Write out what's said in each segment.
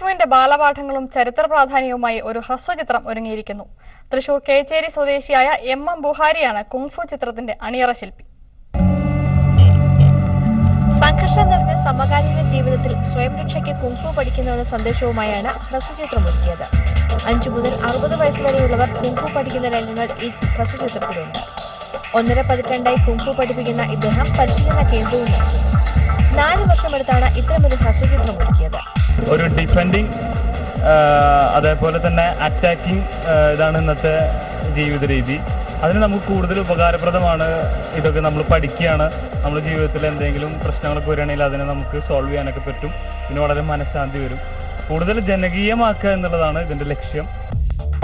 കുങ്ഫുവിന്റെ ബാലപാഠങ്ങളും ചരിത്ര പ്രാധാന്യവുമായി ഒരു ഹ്രസ്വചിത്രം ഒരുങ്ങിയിരിക്കുന്നു. തൃശൂർ കേച്ചേരി സ്വദേശിയായ എം ബുഹാരിയാണ് കുങ്ഫു ചിത്രത്തിന്റെ അണിയറ ശില്പി. സംഘർഷം നിറഞ്ഞ സമകാലീന ജീവിതത്തിൽ സ്വയം രക്ഷയ്ക്ക് കുങ്ഫു പഠിക്കുന്നുവെന്ന സന്ദേശവുമായാണ് ഹ്രസ്വചിത്രം ഒരുക്കിയത്. 5 മുതൽ 60 വയസ്സ് വരെയുള്ളവർ കുങ്ഫു പഠിക്കുന്ന രംഗങ്ങൾ ഈ ഹ്രസ്വചിത്രത്തിലുണ്ട്. 1.5 പതിറ്റാണ്ടായി കുങ്ഫു പഠിപ്പിക്കുന്ന ഇദ്ദേഹം പരിശീലന കേന്ദ്രവും നടത്തുന്നു. 4 വർഷമെടുത്താണ് ഇത്തരമൊരു ഹ്രസ്വചിത്രം ഒരുക്കിയത്. ഒരു ഡിഫെൻഡിങ് അതേപോലെ തന്നെ അറ്റാക്കിംഗ് ഇതാണ് ഇന്നത്തെ ജീവിത രീതി. അതിന് നമുക്ക് കൂടുതൽ ഉപകാരപ്രദമാണ്. ഇതൊക്കെ നമ്മൾ പഠിക്കുകയാണ്. നമ്മുടെ ജീവിതത്തിൽ എന്തെങ്കിലും പ്രശ്നങ്ങളൊക്കെ വരികയാണെങ്കിൽ അതിനെ നമുക്ക് സോൾവ് ചെയ്യാനൊക്കെ പറ്റും. പിന്നെ വളരെ മനഃശാന്തി വരും. കൂടുതൽ ജനകീയമാക്കുക എന്നുള്ളതാണ് ഇതിന്റെ ലക്ഷ്യം.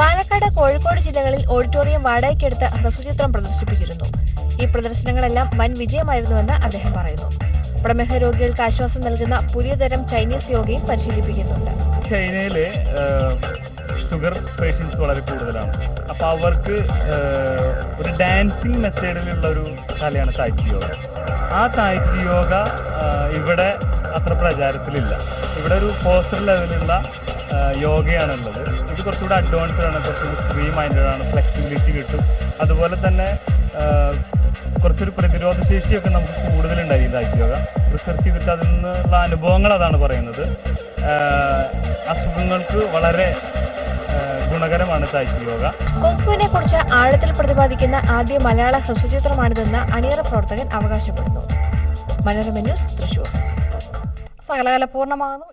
പാലക്കാട്, കോഴിക്കോട് ജില്ലകളിൽ ഓഡിറ്റോറിയം വാടകയ്ക്കെടുത്ത് ഹ്രസ്വചിത്രം പ്രദർശിപ്പിച്ചിരുന്നു. ഈ പ്രദർശനങ്ങളെല്ലാം വൻ വിജയമായിരുന്നുവെന്ന് അദ്ദേഹം പറയുന്നു. പ്രമേഹ രോഗികൾക്ക് ആശ്വാസം നൽകുന്ന പുതിയ തരം ചൈനീസ് യോഗയും പരിശീലിപ്പിക്കുന്നുണ്ട്. ചൈനയിൽ ഷുഗർ പേഷ്യൻസ് വളരെ കൂടുതലാണ്. അപ്പോൾ അവർക്ക് ഒരു ഡാൻസിങ് മെത്തേഡിലുള്ള ഒരു കലയാണ് തായ്ചി യോഗ. ആ തായ്ചി യോഗ ഇവിടെ അത്ര പ്രചാരത്തിലില്ല. ഇവിടെ ഒരു പോസ്റ്റർ ലെവലുള്ള യോഗയാണുള്ളത്. ഇത് കുറച്ചുകൂടെ അഡ്വാൻസ്ഡ് ആണ്, കുറച്ചുകൂടി ഫ്രീ മൈൻഡഡ് ആണ്, ഫ്ലെക്സിബിലിറ്റി കിട്ടും. അതുപോലെ തന്നെ കുറച്ചൊരു പ്രതിരോധ ശേഷിയൊക്കെ നമുക്ക് കൂടുതലുണ്ടായി തായ്ചി യോഗ. റിസർച്ച് ചെയ്തിട്ട് അതിൽ നിന്നുള്ള അനുഭവങ്ങൾ അതാണ് പറയുന്നത്. അസുഖങ്ങൾക്ക് വളരെ ഗുണകരമാണ് തായ്ചി യോഗ. കുങ്ഫുവിനെ കുറിച്ച് ആഴത്തിൽ പ്രതിപാദിക്കുന്ന ആദ്യ മലയാള ഹ്രസ്വചിത്രമാണിതെന്ന് അണിയറ പ്രവർത്തകൻ അവകാശപ്പെടുന്നു. മനോരമ ന്യൂസ്, തൃശൂർ. സകലകല പൂർണ്ണമാകുന്നു.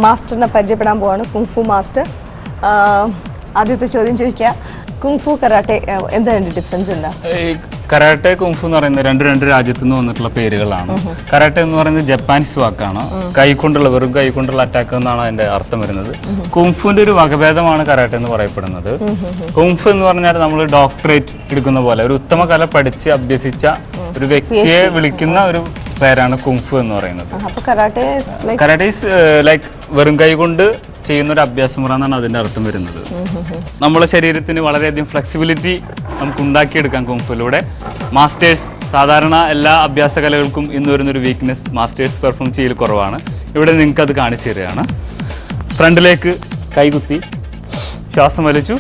മാസ്റ്ററിനെ പരിചയപ്പെടാൻ പോവാണ്. Kung fu master. ആദ്യത്തെ ചോദ്യം ചോദിക്കാം, കുങ്ഫു കരാട്ടെ എന്താണ് ഡിഫറൻസ്? എന്താ കരാട്ടെ കുങ്ഫു എന്ന് പറയുന്നത് രണ്ട് രാജ്യത്തു നിന്ന് വന്നിട്ടുള്ള പേരുകളാണ്. കരാട്ടെ എന്ന് പറയുന്നത് ജപ്പാനീസ് വാക്കാണ്. കൈകൊണ്ടുള്ള വെറും കൈകൊണ്ടുള്ള അറ്റാക്ക് എന്നാണ് അതിന്റെ അർത്ഥം വരുന്നത്. കുങ്ഫുവിന്റെ ഒരു വകഭേദമാണ് കരാട്ടെ എന്ന് പറയപ്പെടുന്നത്. കുങ്ഫു എന്ന് പറഞ്ഞാൽ നമ്മൾ ഡോക്ടറേറ്റ് എടുക്കുന്ന പോലെ ഒരു ഉത്തമ കല പഠിച്ച് അഭ്യസിച്ച ഒരു വ്യക്തിയെ വിളിക്കുന്ന ഒരു പേരാണ് കുങ്ഫു എന്ന് പറയുന്നത്. അപ്പോൾ കരാട്ടെ കരാട്ടെ ഈസ് ലൈക്ക് വെറും കൈ കൊണ്ട് ചെയ്യുന്ന ഒരു അഭ്യാസമുറ എന്നാണ് അതിൻ്റെ അർത്ഥം വരുന്നത്. നമ്മുടെ ശരീരത്തിന് വളരെയധികം ഫ്ലെക്സിബിലിറ്റി നമുക്ക് ഉണ്ടാക്കിയെടുക്കാം കുങ്ഫുവിലൂടെ. മാസ്റ്റേഴ്സ് സാധാരണ എല്ലാ അഭ്യാസ കലകൾക്കും ഇന്ന് വരുന്നൊരു വീക്ക്നെസ് മാസ്റ്റേഴ്സ് പെർഫോം ചെയ്യൽ കുറവാണ്. ഇവിടെ നിങ്ങൾക്ക് അത് കാണിച്ചു തരികയാണ്. ഫ്രണ്ടിലേക്ക് കൈകുത്തി ശ്വാസം വലിച്ചു,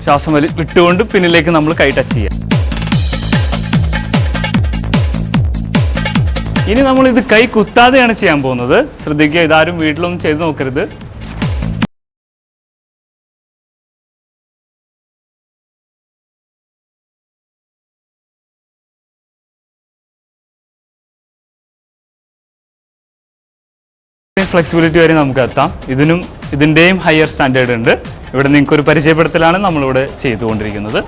ശ്വാസം വിട്ടുകൊണ്ട് പിന്നിലേക്ക് നമ്മൾ കൈ ടച്ച് ചെയ്യാം. ഇനി നമ്മൾ ഇത് കൈ കുത്താതെയാണ് ചെയ്യാൻ പോകുന്നത്. ശ്രദ്ധിക്കുക, ഇതാരും വീട്ടിലൊന്നും ചെയ്ത് നോക്കരുത്. ഫ്ലെക്സിബിലിറ്റി വരെ നമുക്ക് എത്താം. ഇതിൻ്റെയും ഹയർ സ്റ്റാൻഡേർഡ് ഉണ്ട്. ഇവിടെ നിങ്ങൾക്കൊരു പരിചയപ്പെടുത്തലാണ് നമ്മളിവിടെ ചെയ്തുകൊണ്ടിരിക്കുന്നത്.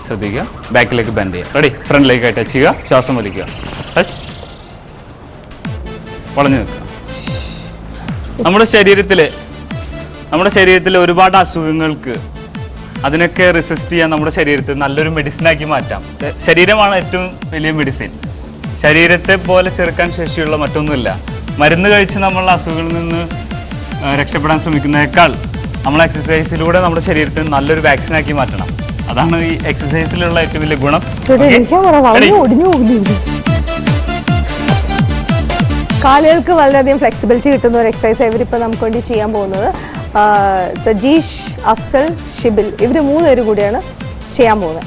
ശ്രദ്ധിക്കുക, ബാക്കിലേക്ക് ബെൻഡ് ചെയ്യുക. റെഡി, ഫ്രണ്ടിലേക്ക് ടച്ച് ചെയ്യുക, ശ്വാസം വലിക്കുക, ടച്ച്, വളഞ്ഞു നിൽക്കുക. നമ്മുടെ ശരീരത്തിലെ ഒരുപാട് അസുഖങ്ങൾക്ക് അതിനൊക്കെ റെസിസ്റ്റ് ചെയ്യാൻ നമ്മുടെ ശരീരത്തെ നല്ലൊരു മെഡിസിനാക്കി മാറ്റാം. ശരീരമാണ് ഏറ്റവും വലിയ മെഡിസിൻ. ശരീരത്തെ പോലെ ചെറുക്കാൻ ശേഷിയുള്ള മറ്റൊന്നുമില്ല. മരുന്ന് കഴിച്ച് നമ്മളുടെ അസുഖങ്ങളിൽ നിന്ന് രക്ഷപ്പെടാൻ ശ്രമിക്കുന്നതിനേക്കാൾ നമ്മൾ എക്സസൈസിലൂടെ നമ്മുടെ ശരീരത്തെ നല്ലൊരു വാക്സിനാക്കി മാറ്റണം. അതാണ് ഈ എക്സസൈസിലുള്ള ഏറ്റവും വലിയ ഗുണം. കാലുകൾക്ക് വളരെയധികം ഫ്ലെക്സിബിലിറ്റി കിട്ടുന്ന ഒരു എക്സസൈസ് ഇവരിപ്പോൾ നമുക്ക് വേണ്ടി ചെയ്യാൻ പോകുന്നത്. സജീഷ്, അഫ്സൽ, ഷിബിൽ ഇവർ 3 പേരും കൂടിയാണ് ചെയ്യാൻ പോകുന്നത്.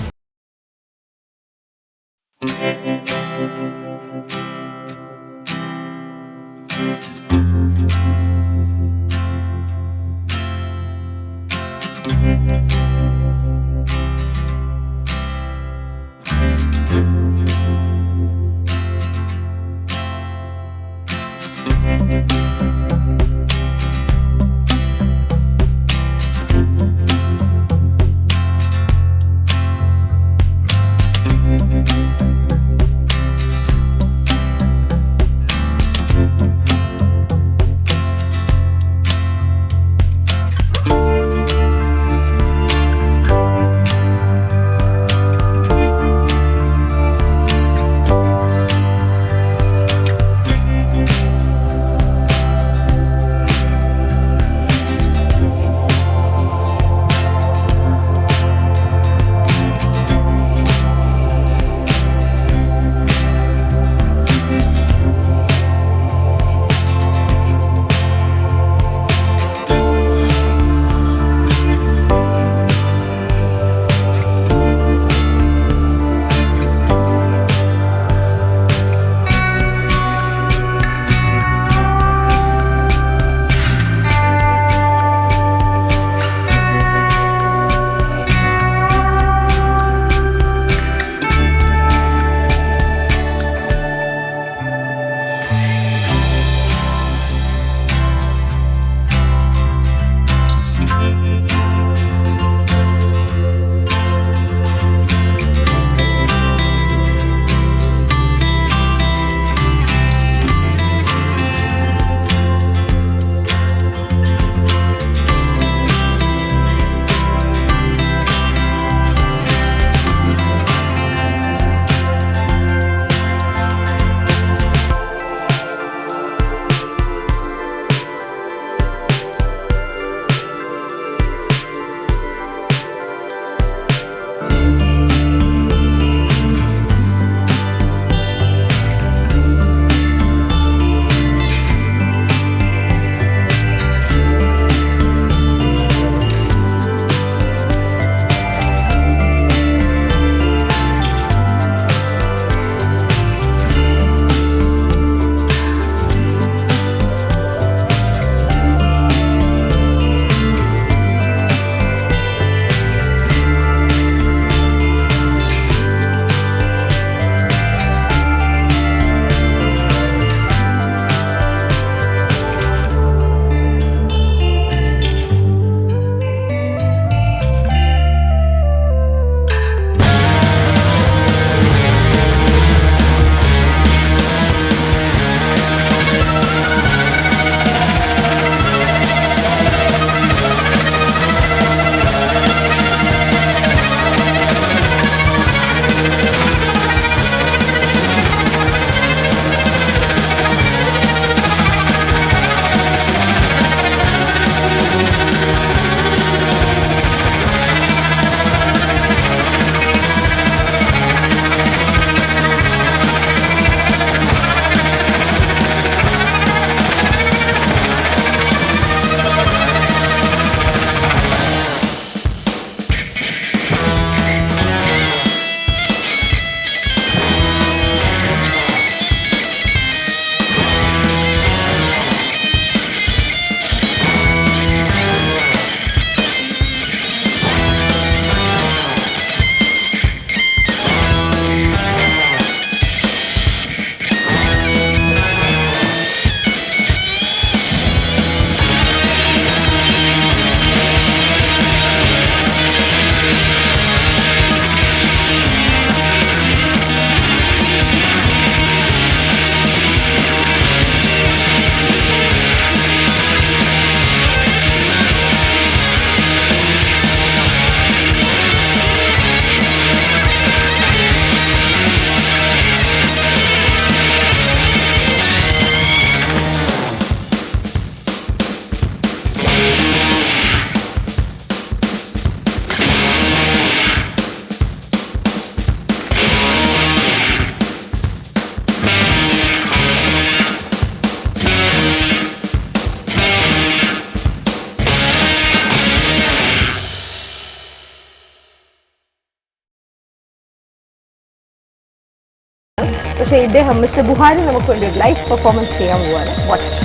പക്ഷേ ഇദ്ദേഹം മിസ്റ്റർ ബുഹാരി നമുക്ക് വേണ്ടി ഒരു ലൈവ് പെർഫോമൻസ് ചെയ്യാൻ പോവാണ്. വാച്ച്.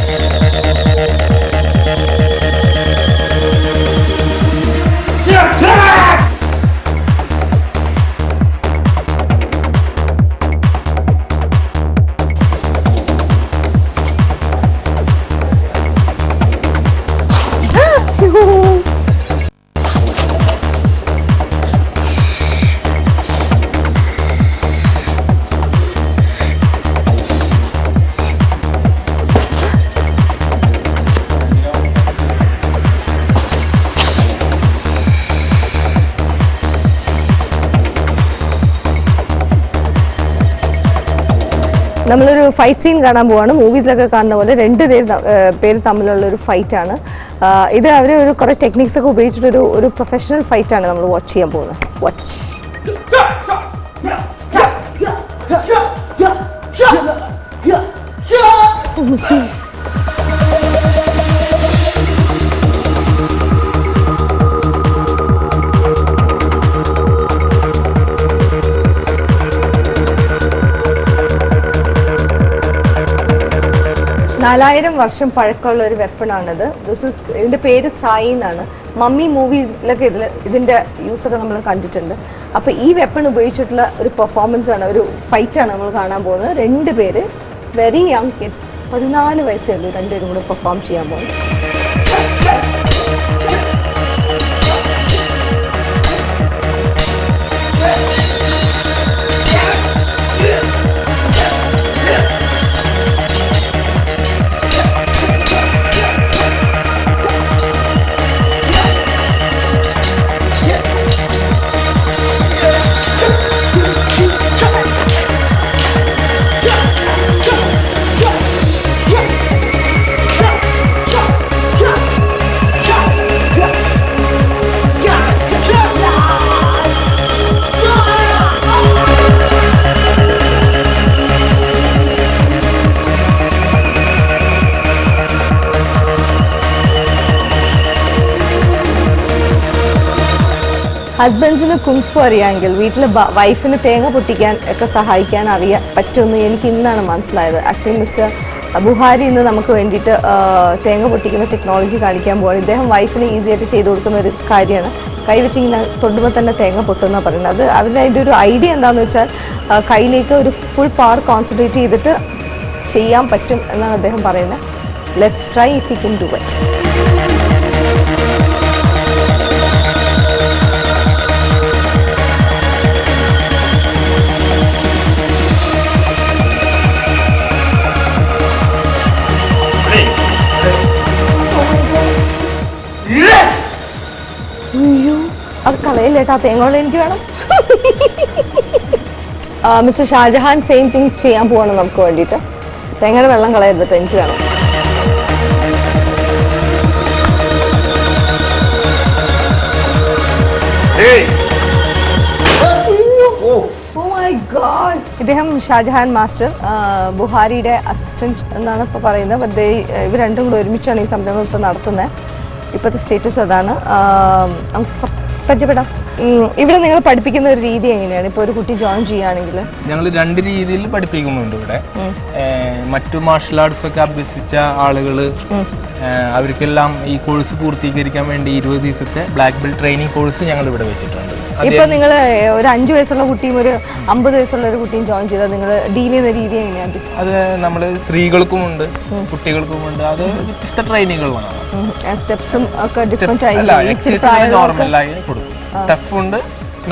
നമ്മളൊരു ഫൈറ്റ് സീൻ കാണാൻ പോവാണ്. മൂവീസിലൊക്കെ കാണുന്ന പോലെ രണ്ട് പേര് തമ്മിലുള്ള ഒരു ഫൈറ്റാണ് ഇത്. അവർ ഒരു കുറേ ടെക്നിക്സ് ഒക്കെ ഉപയോഗിച്ചിട്ടൊരു ഒരു പ്രൊഫഷണൽ ഫൈറ്റാണ് നമ്മൾ വാച്ച് ചെയ്യാൻ പോകുന്നത്. വാച്ച്. നാലായിരം വർഷം പഴക്കമുള്ള ഒരു വെപ്പണാണിത്. ഇതിൻ്റെ പേര് സായി എന്നാണ്. മമ്മി മൂവീസിലൊക്കെ ഇതിൻ്റെ യൂസൊക്കെ നമ്മൾ കണ്ടിട്ടുണ്ട്. അപ്പോൾ ഈ വെപ്പൺ ഉപയോഗിച്ചിട്ടുള്ള ഒരു പെർഫോമൻസ് ആണ്, ഒരു ഫൈറ്റാണ് നമ്മൾ കാണാൻ പോകുന്നത്. രണ്ട് പേര് വെരി യങ് കിഡ്സ്, 14 വയസ്സേ ഉള്ളൂ, രണ്ടുപേരും കൂടെ പെർഫോം ചെയ്യാൻ പോകുന്നത്. ഹസ്ബൻഡ്സിന് കുങ്ഫു അറിയാമെങ്കിൽ വീട്ടിൽ വൈഫിന് തേങ്ങ പൊട്ടിക്കാൻ ഒക്കെ സഹായിക്കാൻ പറ്റുമെന്ന് എനിക്ക് ഇന്നാണ് മനസ്സിലായത്. ആക്ച്വലി മിസ്റ്റർ ബുഹാരി ഇന്ന് നമുക്ക് വേണ്ടിയിട്ട് തേങ്ങ പൊട്ടിക്കുന്ന ടെക്നോളജി കാണിക്കാൻ പോവാണ്. ഇദ്ദേഹം വൈഫിന് ഈസി ആയിട്ട് ചെയ്ത് കൊടുക്കുന്ന ഒരു കാര്യമാണ്. കൈ വെച്ച് ഇങ്ങനെ തൊടുമ്പോൾ തന്നെ തേങ്ങ പൊട്ടുമെന്നാണ് പറയുന്നത്. അത് അവരുടെ അതിൻ്റെ ഒരു ഐഡിയ എന്താണെന്ന് വെച്ചാൽ കയ്യിലേക്ക് ഒരു ഫുൾ പവർ കോൺസെൻട്രേറ്റ് ചെയ്തിട്ട് ചെയ്യാൻ പറ്റും എന്നാണ് അദ്ദേഹം പറയുന്നത്. Let's try if he can do it. അത് കളയില്ലേട്ടാ, തേങ്ങ എനിക്ക് വേണം. മിസ്റ്റർ ഷാജഹാൻ സെയിം തിങ്സ് ചെയ്യാൻ പോവാണ് നമുക്ക് വേണ്ടിയിട്ട്. തേങ്ങയുടെ വെള്ളം കളയരുത്, എനിക്ക് വേണം. ഇദ്ദേഹം ഷാജഹാൻ മാസ്റ്റർ ബുഹാരിയുടെ അസിസ്റ്റന്റ് എന്നാണ് ഇപ്പോൾ പറയുന്നത്. ഇവർ രണ്ടും കൂടെ ഒരുമിച്ചാണ് ഈ സംരംഭം ഇപ്പോൾ നടത്തുന്നത്. ഇപ്പോഴത്തെ സ്റ്റേറ്റസ് അതാണ്. നമുക്ക് പരിചയപ്പെടാം. ഇവിടെ നിങ്ങൾ പഠിപ്പിക്കുന്ന ഒരു രീതി എങ്ങനെയാണ്? ഇപ്പോൾ ഒരു കുട്ടി ജോയിൻ ചെയ്യുകയാണെങ്കിൽ ഞങ്ങൾ 2 രീതിയിൽ പഠിപ്പിക്കുന്നുണ്ട് ഇവിടെ. മറ്റു മാർഷൽ ആർട്സ് ഒക്കെ അഭ്യസിച്ച ആളുകൾ അവർക്കെല്ലാം ഈ കോഴ്സ് പൂർത്തീകരിക്കാൻ വേണ്ടി 20 ദിവസത്തെ ബ്ലാക്ക് ബെൽറ്റ് ട്രെയിനിങ് കോഴ്സ് ഞങ്ങൾ ഇവിടെ വെച്ചിട്ടുണ്ട്. ഇപ്പൊ നിങ്ങൾ ഒരു 5 വയസ്സുള്ള കുട്ടിയും ഒരു 50 വയസ്സുള്ള ഒരു കുട്ടിയും ജോയിൻ ചെയ്താൽ നിങ്ങൾ ഡീൽ ചെയ്യുന്ന രീതി എങ്ങനെയാണ്? അത് നമ്മൾ സ്ത്രീകൾക്കുമുണ്ട് കുട്ടികൾക്കുമുണ്ട്. അത് വ്യത്യസ്ത ട്രെയിനിങ്ങുകളാണ്. സ്റ്റെപ്സും ഒക്കെ ഡിഫറെന്റ് ആയി നോർമലായി കൊടുക്കും. ടഫ് ഉണ്ട്,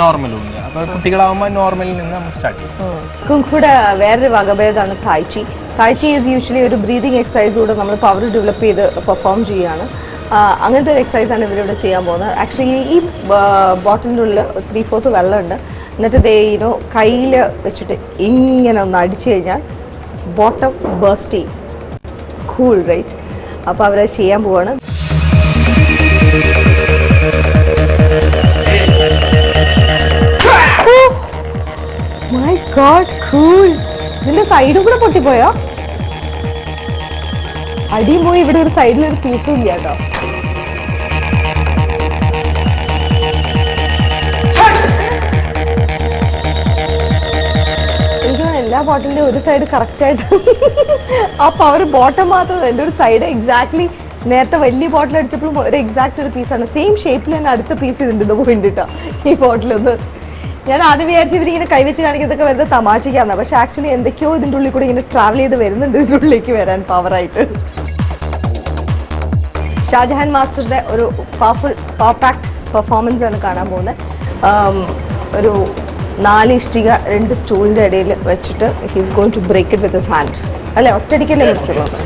നോർമലും ഉണ്ട്. അപ്പൊ കുട്ടികളാവുമ്പോൾ നോർമലിൽ നിന്ന് നമ്മൾ സ്റ്റാർട്ട് ചെയ്യും. കുങ്ഫുയുടെ വേറൊരു വകഭേദമാണ് തായ്ചി. തായ്ചി ഈസ് യൂഷ്വലി ഒരു ബ്രീതിങ് എക്സസൈസ് കൂടെ നമ്മൾ പവർ ഡെവലപ്പ് ചെയ്ത് പെർഫോം ചെയ്യുകയാണ്. അങ്ങനത്തെ ഒരു എക്സസൈസാണ് ഇവരിവിടെ ചെയ്യാൻ പോകുന്നത്. ആക്ച്വലി ഈ ബോട്ടിലിൻ്റെ ഉള്ളിൽ 3/4 വെള്ളമുണ്ട്. എന്നിട്ട് ദേ കയ്യിൽ വെച്ചിട്ട് ഇങ്ങനെ ഒന്ന് അടിച്ചു കഴിഞ്ഞാൽ ബോട്ടം ബേസ്റ്റ് ചെയ്യും. Cool right? അപ്പോൾ അവരത് ചെയ്യാൻ പോവാണ്. My god, cool! ഇതിന്റെ സൈഡും കൂടെ പൊട്ടിപ്പോയോ? അടിയും പോയി. ഇവിടെ ഒരു സൈഡിലൊരു പീസും ഇല്ല കേട്ടോ. എല്ലാ ബോട്ടിലിന്റെ ഒരു സൈഡ് കറക്റ്റായിട്ട് ആ പവർ ബോട്ടം മാത്രം എൻ്റെ ഒരു സൈഡ് എക്സാക്ട്ലി നേരത്തെ വലിയ ബോട്ടിൽ അടിച്ചപ്പോഴും ഒരു എക്സാക്ട് ഒരു പീസാണ് സെയിം ഷേപ്പിൽ തന്നെ അടുത്ത പീസ് ഇതിൻ്റെ ഇത് പോയിട്ടാ ഈ ബോട്ടിലൊന്ന്. ഞാൻ ആദ്യം വിചാരിച്ചു ഇവരിങ്ങനെ കൈവച്ച് കാണിക്കുന്നതൊക്കെ വെറുതെ തമാശയ്ക്കാണ്, പക്ഷെ ആക്ച്വലി എന്തൊക്കെയോ ഇതിൻ്റെ ഉള്ളിൽ കൂടെ ഇങ്ങനെ ട്രാവൽ ചെയ്ത് വരുന്നുണ്ട് ഇതിൻ്റെ ഉള്ളിലേക്ക് വരാൻ പവറായിട്ട്. ഷാജഹാൻ മാസ്റ്ററുടെ ഒരു പവർ പാക്ട് പെർഫോമൻസ് ആണ് കാണാൻ പോകുന്നത്. ഒരു 4 ഇഷ്ടിക 2 സ്റ്റൂളിൻ്റെ ഇടയിൽ വെച്ചിട്ട് he's going to break it with his hand. അല്ലെ, ഒറ്റയടിക്കല്ലേ മിസ്റ്റർ ബാബു?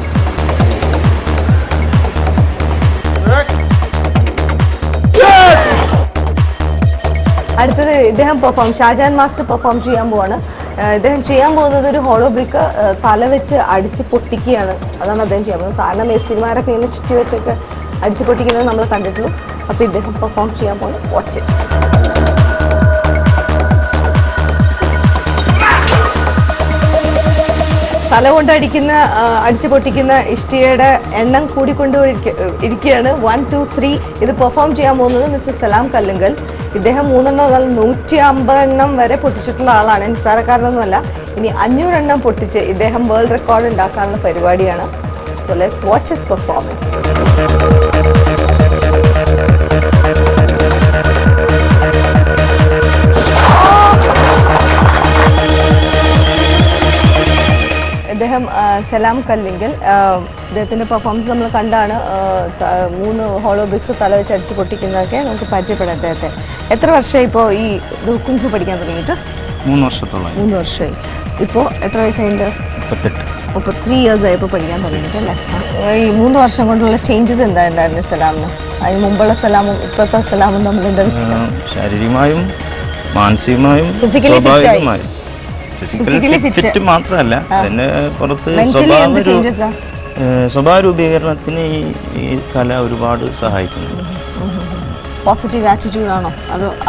അടുത്തത് ഇദ്ദേഹം ഷാജഹാൻ മാസ്റ്റർ പെർഫോം ചെയ്യാൻ പോവാണ്. ഇദ്ദേഹം ചെയ്യാൻ പോകുന്നത് ഒരു ഹോളോ ബ്രിക്ക് തല വെച്ച് അടിച്ച് പൊട്ടിക്കുകയാണ്. അതാണ് അദ്ദേഹം ചെയ്യാൻ പോകുന്നത്. സാധാരണ മെസ്സിമാരൊക്കെ ഇങ്ങനെ ചുറ്റി വെച്ചൊക്കെ അടിച്ച് പൊട്ടിക്കുന്നത് നമ്മൾ കണ്ടിട്ടുള്ളൂ. അപ്പോൾ ഇദ്ദേഹം പെർഫോം ചെയ്യാൻ പോകുന്നത് വാച്ച് ഇറ്റ്. തല കൊണ്ട് അടിച്ചു പൊട്ടിക്കുന്ന ഇഷ്ടികയുടെ എണ്ണം കൂടിക്കൊണ്ട് ഇരിക്കുകയാണ്. 1 2 3. ഇത് പെർഫോം ചെയ്യാൻ പോകുന്നത് മിസ്റ്റർ സലാം കല്ലുങ്കൽ. ഇദ്ദേഹം 3 150 വരെ പൊട്ടിച്ചിട്ടുള്ള ആളാണ്, നിസ്സാരക്കാരനൊന്നുമല്ല. ഇനി 500 പൊട്ടിച്ച് ഇദ്ദേഹം വേൾഡ് റെക്കോർഡ് ഉണ്ടാക്കാനുള്ള പരിപാടിയാണ്. So let's watch his performance. ഇദ്ദേഹം സലാം കല്ലിങ്കൽ, ഇദ്ദേഹത്തിൻ്റെ പെർഫോമൻസ് നമ്മൾ കണ്ടാണ്. 3 ഹോളോ ബ്രിക്സ് തല വെച്ച് അടിച്ച് പൊട്ടിക്കുന്നതൊക്കെ നമുക്ക് പരിചയപ്പെടാം അദ്ദേഹത്തെ. എത്ര വർഷമായി ഇപ്പോൾ ഈ കുങ്ഫു പഠിക്കാൻ തുടങ്ങിയിട്ട്? 3 വർഷത്തോളം. 3 വർഷമായി. ഇപ്പോൾ എത്ര വയസ്സായിട്ട്? 33 ഇയേഴ്സ് ആയി ഇപ്പോൾ പഠിക്കാൻ തുടങ്ങിയിട്ട് അല്ലേ? ഈ 3 വർഷം കൊണ്ടുള്ള ചേഞ്ചസ് എന്തായിരുന്നു സലാമിന്? അതിന് മുമ്പുള്ള സലാമും ഇപ്പോഴത്തെ സലാമും തമ്മിലുണ്ട്? ശാരീരികമായും മാനസികമായും ഫിസിക്കലി ഫിറ്റ് മാത്രമല്ല, അതിന് പുറത്ത് സ്വഭാവ രൂപീകരണത്തിന് ഈ കല ഒരുപാട് സഹായിക്കുന്നുണ്ട്. പോസിറ്റീവ് ആറ്റിറ്റ്യൂഡ് ആണോ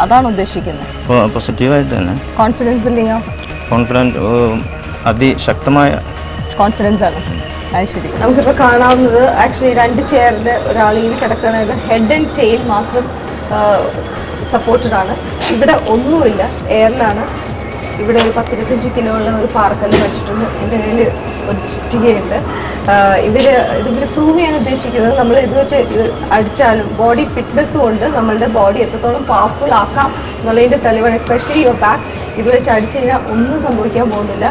അതാണ് ഉദ്ദേശിക്കുന്നത്? പോസിറ്റീവായിട്ട് തന്നെ കോൺഫിഡൻസ് ബിൽഡിംഗ്, അതിശക്തമായ കോൺഫിഡൻസ് ആണ്. അത് ശരി. നമുക്കിപ്പോൾ കാണാവുന്നത് ആക്ച്വലി 2 ചെയറിൻ്റെ ഒരാളിങ്ങനെ കിടക്കുന്നത് ഹെഡ് ആൻഡ് ടെയിൽ മാത്രം സപ്പോർട്ടഡ് ആണ്. ഇവിടെ ഒന്നുമില്ല, എയറിലാണ്. ഇവിടെ ഒരു 10-25 കിലോ ഉള്ള ഒരു പാറക്കല്ല് വെച്ചിട്ടുണ്ട്. എൻ്റെ കയ്യിൽ ഒരു ചിറ്റികയുണ്ട്. ഇതിവർ പ്രൂവ് ചെയ്യാൻ ഉദ്ദേശിക്കുന്നത് നമ്മൾ ഇത് വെച്ച് അടിച്ചാലും ബോഡി ഫിറ്റ്നസ്സും കൊണ്ട് നമ്മളുടെ ബോഡി എത്രത്തോളം പവർഫുൾ ആക്കാം എന്നുള്ളതിൻ്റെ തെളിവാണ്. എസ്പെഷ്യലി യുവർ ബാക്ക് ഇത് വെച്ച് അടിച്ചു കഴിഞ്ഞാൽ ഒന്നും സംഭവിക്കാൻ പോകുന്നില്ല.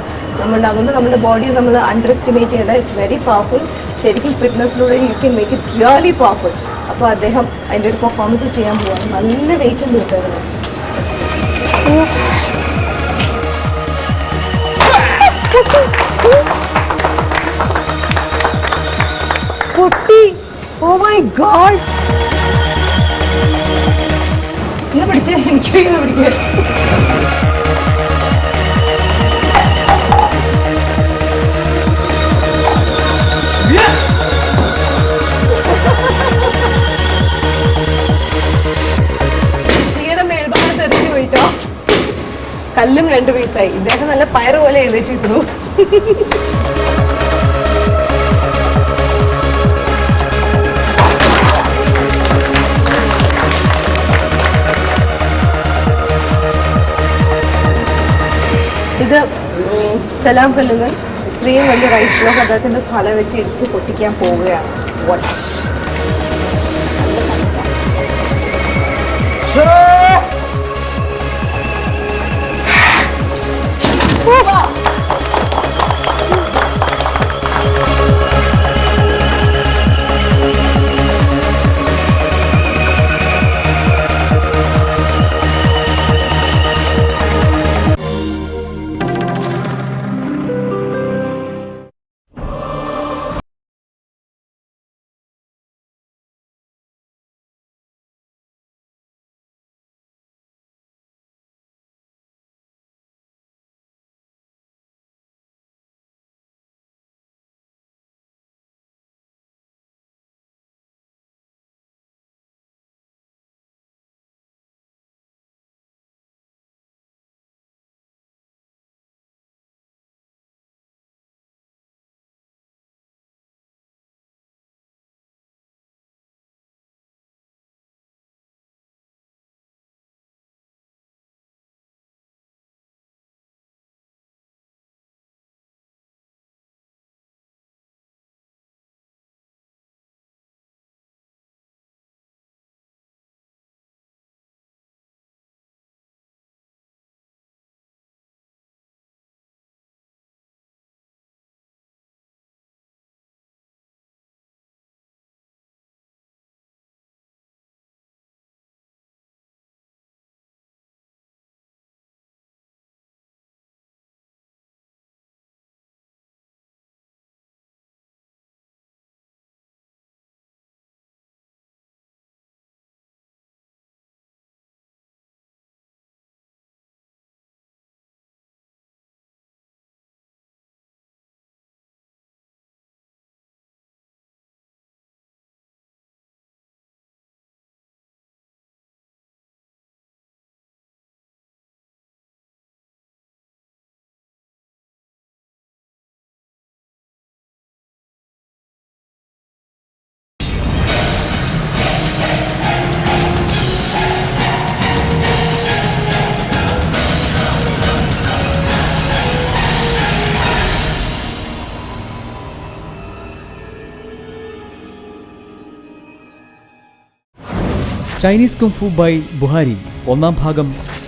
അതുകൊണ്ട് നമ്മുടെ ബോഡി നമ്മൾ അണ്ടർ എസ്റ്റിമേറ്റ് ചെയ്യേണ്ട. It's very powerful. ശരിക്കും ഫിറ്റ്നസ്സിലൂടെ you can make it really powerful. അപ്പോൾ അദ്ദേഹം അതിൻ്റെ ഒരു പെർഫോമൻസ് ചെയ്യാൻ പോവാണ്. നല്ല വെയിറ്റ് ഉണ്ട് കിട്ടുന്നത്. പൊട്ടി! Oh my god! ഇന്ന് പിടിച്ചേ, എനിക്ക് പിടിക്കാൻ. ചീയുടെ മേൽഭാഗം തെറിച്ചു പോയിട്ടോ. കല്ലും 2 പീസായി. ഇദ്ദേഹം നല്ല പയറ് പോലെ എഴുന്നേറ്റിരുന്നു. ഇത് സലാം കല്ലുകൾ ഇത്രയും വലിയ റൈറ്റിലോ അദ്ദേഹത്തിൻ്റെ തല വെച്ച് ഇടിച്ച് പൊട്ടിക്കാൻ പോവുകയാണ്. ചൈനീസ് കുങ്ഫു ബൈ ബുഹാരി ഒന്നാം ഭാഗം,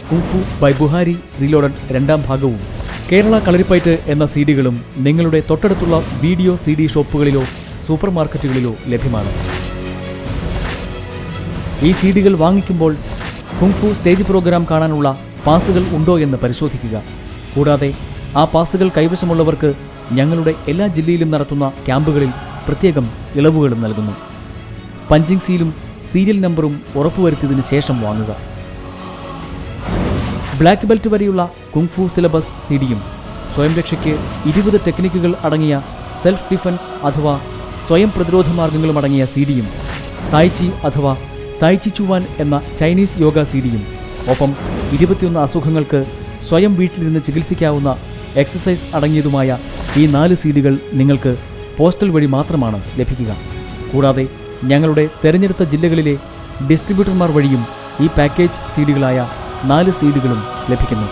കുങ്ഫു ബൈ ബുഹാരി റീലോഡഡ് രണ്ടാം ഭാഗവും കേരള കളരിപ്പയറ്റ് എന്ന സീഡികളും നിങ്ങളുടെ തൊട്ടടുത്തുള്ള വീഡിയോ CD ഷോപ്പുകളിലോ സൂപ്പർ മാർക്കറ്റുകളിലോ ലഭ്യമാണ്. ഈ സീഡികൾ വാങ്ങിക്കുമ്പോൾ കുങ്ഫു സ്റ്റേജ് പ്രോഗ്രാം കാണാനുള്ള പാസുകൾ ഉണ്ടോ എന്ന് പരിശോധിക്കുക. കൂടാതെ ആ പാസുകൾ കൈവശമുള്ളവർക്ക് ഞങ്ങളുടെ എല്ലാ ജില്ലയിലും നടത്തുന്ന ക്യാമ്പുകളിൽ പ്രത്യേകം ഇളവുകളും നൽകുന്നു. പഞ്ചിങ് സീലും സീരിയൽ നമ്പറും ഉറപ്പുവരുത്തിയതിനു ശേഷം വാങ്ങുക. ബ്ലാക്ക് ബെൽറ്റ് വരെയുള്ള കുങ്ഫു സിലബസ് സിഡിയും സ്വയം രക്ഷയ്ക്ക് 20 ടെക്നിക്കുകൾ അടങ്ങിയ സെൽഫ് ഡിഫൻസ് അഥവാ സ്വയം പ്രതിരോധ മാർഗങ്ങളും അടങ്ങിയ സിഡിയും തായ്ചി അഥവാ തായ്ചി ചുവാൻ എന്ന ചൈനീസ് യോഗ സിഡിയും ഒപ്പം 21 അസുഖങ്ങൾക്ക് സ്വയം വീട്ടിലിരുന്ന് ചികിത്സിക്കാവുന്ന എക്സസൈസ് അടങ്ങിയതുമായ ഈ 4 സിഡികൾ നിങ്ങൾക്ക് പോസ്റ്റൽ വഴി മാത്രമാണ് ലഭിക്കുക. കൂടാതെ ഞങ്ങളുടെ തിരഞ്ഞെടുത്ത ജില്ലകളിലെ ഡിസ്ട്രിബ്യൂട്ടർമാർ വഴിയും ഈ പാക്കേജ് സിഡികളായ 4 സീഡുകളും ലഭിക്കുന്നു.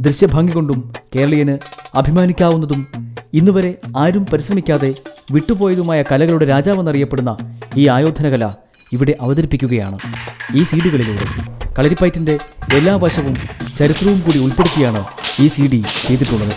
ദൃശ്യഭംഗി കൊണ്ടും കേരളീയന് അഭിമാനിക്കാവുന്നതും ഇന്നുവരെ ആരും പരിശ്രമിക്കാതെ വിട്ടുപോയതുമായ കലകളുടെ രാജാവെന്നറിയപ്പെടുന്ന ഈ ആയോധന കല ഇവിടെ അവതരിപ്പിക്കുകയാണ്. ഈ സീഡികളിലൂടെ കളരിപ്പയറ്റിൻ്റെ എല്ലാ വശവും ചരിത്രവും കൂടി ഉൾപ്പെടുത്തിയാണ് ഈ CD ചെയ്തിട്ടുള്ളത്.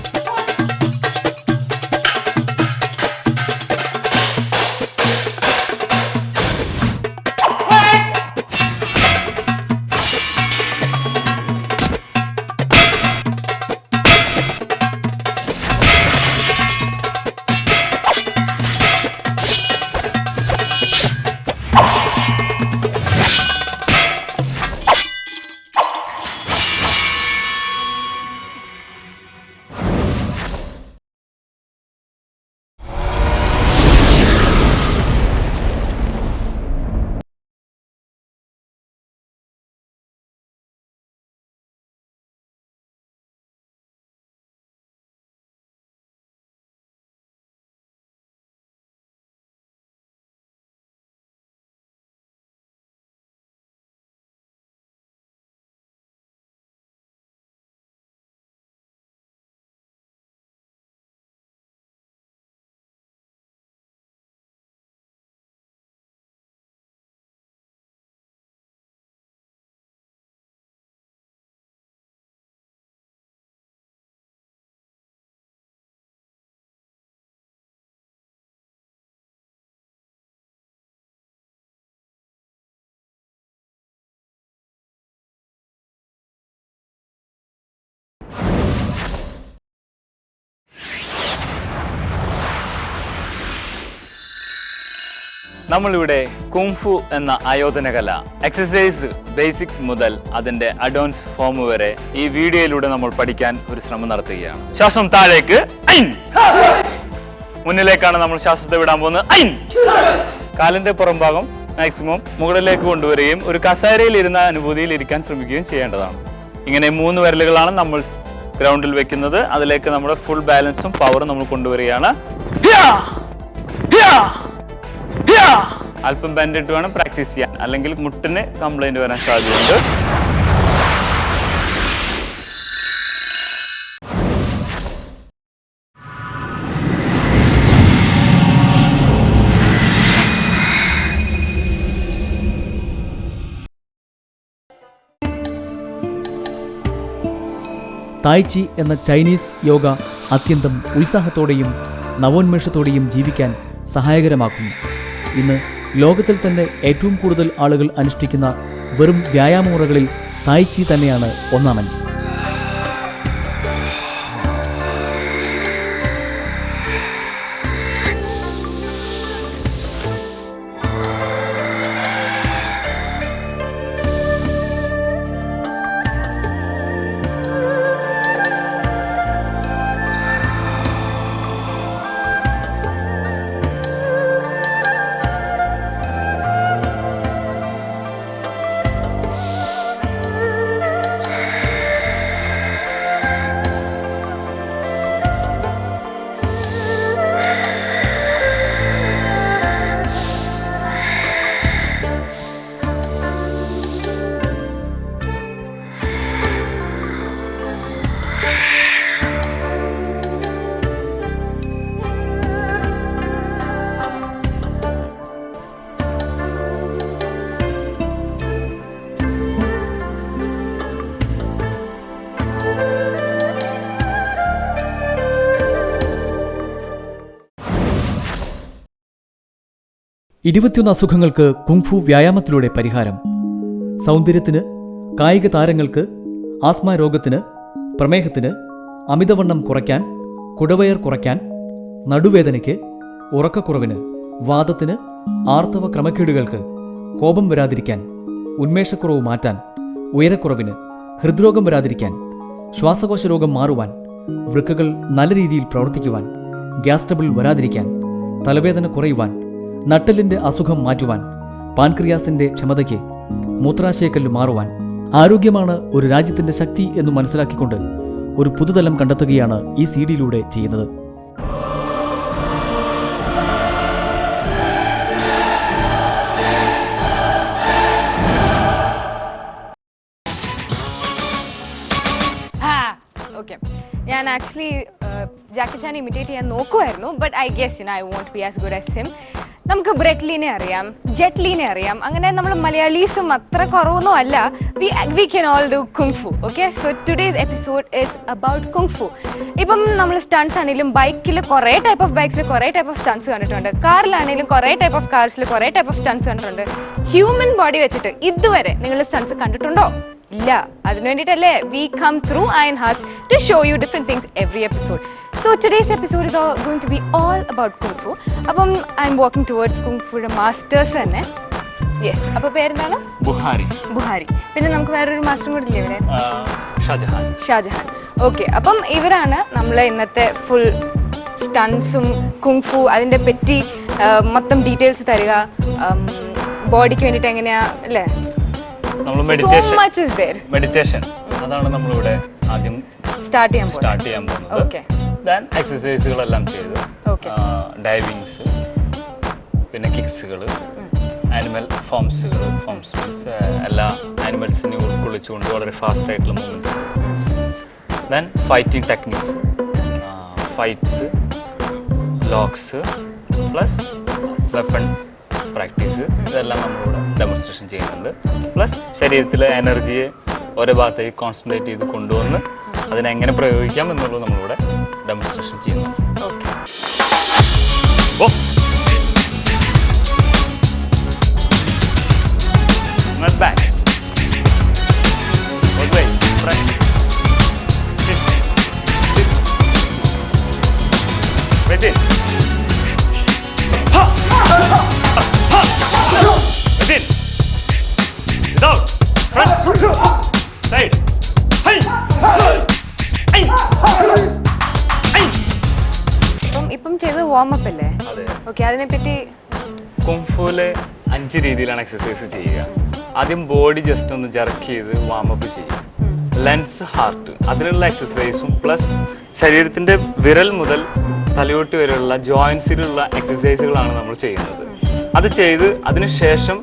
നമ്മളിവിടെ കുംഫു എന്ന ആയോധന കല എക്സസൈസ് ബേസിക് മുതൽ അതിന്റെ അഡ്വാൻസ് ഫോം വരെ ഈ വീഡിയോയിലൂടെ നമ്മൾ പഠിക്കാൻ ഒരു ശ്രമം നടത്തുകയാണ്. ശ്വാസം താഴേക്ക്, മുന്നിലേക്കാണ് നമ്മൾ ശ്വാസത്തെ വിടാൻ പോകുന്നത്. കാലിന്റെ പുറംഭാഗം മാക്സിമം മുകളിലേക്ക് കൊണ്ടുവരികയും ഒരു കസേരയിൽ ഇരുന്ന അനുഭൂതിയിൽ ഇരിക്കാൻ ശ്രമിക്കുകയും ചെയ്യേണ്ടതാണ്. ഇങ്ങനെ 3 വിരലുകളാണ് നമ്മൾ ഗ്രൗണ്ടിൽ വെക്കുന്നത്. അതിലേക്ക് നമ്മുടെ ഫുൾ ബാലൻസും പവറും നമ്മൾ കൊണ്ടുവരികയാണ്. അല്പം ബെൻഡിട്ട് വേണം പ്രാക്ടീസ് ചെയ്യാൻ, അല്ലെങ്കിൽ മുട്ടിന് കംപ്ലൈന്റ് വരാൻ സാധ്യതയുണ്ട്. തായ്ചി എന്ന ചൈനീസ് യോഗ അത്യന്തം ഉത്സാഹത്തോടെയും നവോന്മേഷത്തോടെയും ജീവിക്കാൻ സഹായകരമാക്കുന്നു. ഇന്ന് ലോകത്തിൽ തന്നെ ഏറ്റവും കൂടുതൽ ആളുകൾ അനുഷ്ഠിക്കുന്ന വെറും വ്യായാമമുറകളിൽ തായ്ചി തന്നെയാണ് ഒന്നാമൻ. ഇരുപത്തിയൊന്ന് അസുഖങ്ങൾക്ക് കുങ്ഫു വ്യായാമത്തിലൂടെ പരിഹാരം. സൗന്ദര്യത്തിന്, കായിക താരങ്ങൾക്ക്, ആസ്മ രോഗത്തിന്, പ്രമേഹത്തിന്, അമിതവണ്ണം കുറയ്ക്കാൻ, കുടവയർ കുറയ്ക്കാൻ, നടുവേദനയ്ക്ക്, ഉറക്കക്കുറവിന്, വാതത്തിന്, ആർത്തവ ക്രമക്കേടുകൾക്ക്, കോപം വരാതിരിക്കാൻ, ഉന്മേഷക്കുറവ് മാറ്റാൻ, ഉയരക്കുറവിന്, ഹൃദ്രോഗം വരാതിരിക്കാൻ, ശ്വാസകോശ രോഗം മാറുവാൻ, വൃക്കകൾ നല്ല രീതിയിൽ പ്രവർത്തിക്കുവാൻ, ഗ്യാസ് ട്രബിൾ വരാതിരിക്കാൻ, തലവേദന കുറയുവാൻ, നട്ടലിന്റെ അസുഖം മാറ്റുവാൻ, പാൻക്രിയാസിന്റെ ക്ഷമതയ്ക്ക്, മൂത്രാശയക്കല്ല് മാറുവാൻ. ആരോഗ്യമാണ് ഒരു രാജ്യത്തിന്റെ ശക്തി എന്ന് മനസ്സിലാക്കിക്കൊണ്ട് ഒരു പുതുതലം കണ്ടെത്തുകയാണ് ഈ CD-യിലൂടെ ചെയ്യുന്നത്. ഓക്കെ, ഞാൻ ആക്ച്വലി ജാക്കി ചാൻ ഇമിറ്റേറ്റ് ചെയ്യാൻ നോക്കുമായിരുന്നു, but I guess I won't be as good as him. നമുക്ക് ബ്രെറ്റ്ലീനെ അറിയാം, ജെറ്റ്ലീനെ അറിയാം, അങ്ങനെ നമ്മൾ മലയാളീസും അത്ര കുറവൊന്നും അല്ല. We can all do kung fu. Okay, so today's episode is about kung fu. ഇപ്പം നമ്മൾ സ്റ്റൺസ് ആണെങ്കിലും ബൈക്കിൽ കുറേ ടൈപ്പ് ഓഫ് ബൈക്സിൽ കുറേ ടൈപ്പ് ഓഫ് സ്റ്റൺസ് കണ്ടിട്ടുണ്ട്, കാറിലാണെങ്കിലും കുറേ ടൈപ്പ് ഓഫ് കാർസിൽ കുറേ ടൈപ്പ് ഓഫ് സ്റ്റൺസ് കണ്ടിട്ടുണ്ട്. ഹ്യൂമൻ ബോഡി വെച്ചിട്ട് ഇതുവരെ നിങ്ങൾ സ്റ്റൺസ് കണ്ടിട്ടുണ്ടോ? ഇല്ല. അതിനു വേണ്ടിയിട്ടല്ലേ we come through Iron Hearts to show you different things every episode. So today's episode is going to be all about kung fu. അപ്പം ഐ എം വർക്കിംഗ് ടുവേർഡ്സ് കുങ്ഫുയുടെ മാസ്റ്റേഴ്സ് തന്നെ. യെസ്, അപ്പോൾ പേരെന്താണ്? ബുഹാരി. പിന്നെ നമുക്ക് വേറൊരു മാസ്റ്റർ കൂടെ ഇല്ലേ ഇവിടെ? ഷാജഹാൻ. ഓക്കെ, അപ്പം ഇവരാണ് നമ്മളെ ഇന്നത്തെ ഫുൾ സ്റ്റൺസും കുങ്ഫു അതിൻ്റെ പറ്റി മൊത്തം ഡീറ്റെയിൽസ് തരിക. ബോഡിക്ക് വേണ്ടിയിട്ട് എങ്ങനെയാ അല്ലേ? മെഡിറ്റേഷൻ അതാണ് നമ്മളിവിടെ ആദ്യം സ്റ്റാർട്ട് ചെയ്യാൻ പോകുന്നത്. ദെൻ എക്സസൈസുകളെല്ലാം ചെയ്ത് ഡൈവിങ്സ്, പിന്നെ കിക്സുകൾ, ആനിമൽ ഫോംസുകൾ, ഫോംസ് മീൻസ് എല്ലാ ആനിമൽസിനെയും ഉൾക്കൊള്ളിച്ചുകൊണ്ട് വളരെ ഫാസ്റ്റ് ആയിട്ടുള്ള movements. Then fighting techniques, fights, locks plus weapon practice, ഇതെല്ലാം നമ്മളിവിടെ ഡെമോൺസ്ട്രേഷൻ ചെയ്യുന്നുണ്ട്. പ്ലസ് ശരീരത്തിലെ എനർജിയെ ഓരോ ഭാഗത്തേക്ക് കോൺസെൻട്രേറ്റ് ചെയ്ത് കൊണ്ടുവന്ന് അതിനെങ്ങനെ പ്രയോഗിക്കാം എന്നുള്ളത് നമ്മളിവിടെ ഡെമോൺസ്ട്രേഷൻ ചെയ്യുന്നു. Back within. Ha! Ha! Warm up അല്ലേ? ഓക്കെ, അതിനെപ്പറ്റി കുംഫുവില് 5 രീതിയിലാണ് എക്സസൈസ് ചെയ്യുക. ആദ്യം ബോഡി ജസ്റ്റ് ഒന്ന് ജർക്ക് ചെയ്ത് വാമപ്പ് ചെയ്യും. ലെൻസ് ഹാർട്ട് അതിനുള്ള എക്സസൈസും പ്ലസ് ശരീരത്തിന്റെ വിരൽ മുതൽ തലയോട്ടി വരെയുള്ള ജോയിൻസിലുള്ള എക്സസൈസുകളാണ് നമ്മൾ ചെയ്യുന്നത്. അത് ചെയ്ത് അതിനുശേഷം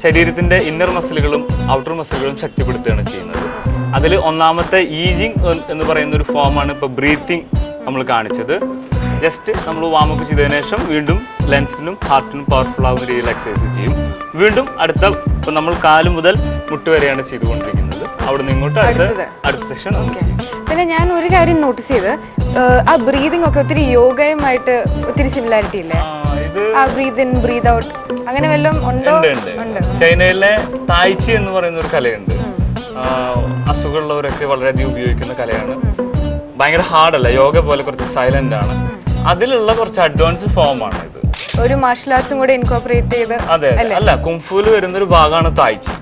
ശരീരത്തിന്റെ ഇന്നർ മസിലുകളും ഔട്ടർ മസിലുകളും ശക്തിപ്പെടുത്തുകയാണ് ചെയ്യുന്നത്. അതിൽ ഒന്നാമത്തെ ഈജിങ് എന്ന് പറയുന്ന ഒരു ഫോമാണ് ഇപ്പോൾ ബ്രീത്തിങ് നമ്മൾ കാണിച്ചത്. ജസ്റ്റ് നമ്മൾ വാമപ്പ് ചെയ്തതിനു ശേഷം വീണ്ടും ലെൻസിനും ഹാർട്ടിനും പവർഫുൾ ആവുന്ന രീതിയിൽ എക്സസൈസ് ചെയ്യും. വീണ്ടും ഇപ്പം നമ്മൾ കാല് മുതൽ മുട്ട് വരെയാണ് ചെയ്തുകൊണ്ടിരിക്കുന്നത്. അവിടെ നിന്ന് ഇങ്ങോട്ട് അടുത്ത സെക്ഷൻ ചെയ്യും. പിന്നെ ഞാൻ ഒരു കാര്യം നോട്ടീസ് ചെയ്ത്, ആ ബ്രീതിങ് ഒക്കെ ഒത്തിരി യോഗയുമായിട്ട് ഒത്തിരി സിമിലാരിറ്റി ഇല്ലേ? ആ ബ്രീത്ത് ഇൻ ബ്രീത്ത് ഔട്ട് അങ്ങനെ വല്ലതും ഉണ്ടോ? ചൈനയിലെ തായ്ചി എന്ന് പറയുന്ന ഒരു കലയുണ്ട്. അസുഖമുള്ളവരൊക്കെ വളരെയധികം ഉപയോഗിക്കുന്ന കലയാണ്. ഭയങ്കര ഹാർഡല്ല, യോഗ പോലെ കുറച്ച് സൈലന്റ് ആണ്. അതിലുള്ള കുറച്ച് അഡ്വാൻസ് ഫോമാണ് ഇത്. ഒരു മാർഷൽ ആർട്സും കൂടെ ഇൻകോർപ്പറേറ്റ് ചെയ്ത്. അതെ, അല്ല കുംഫുവിൽ വരുന്ന ഒരു ഭാഗമാണ് തായ്ചി.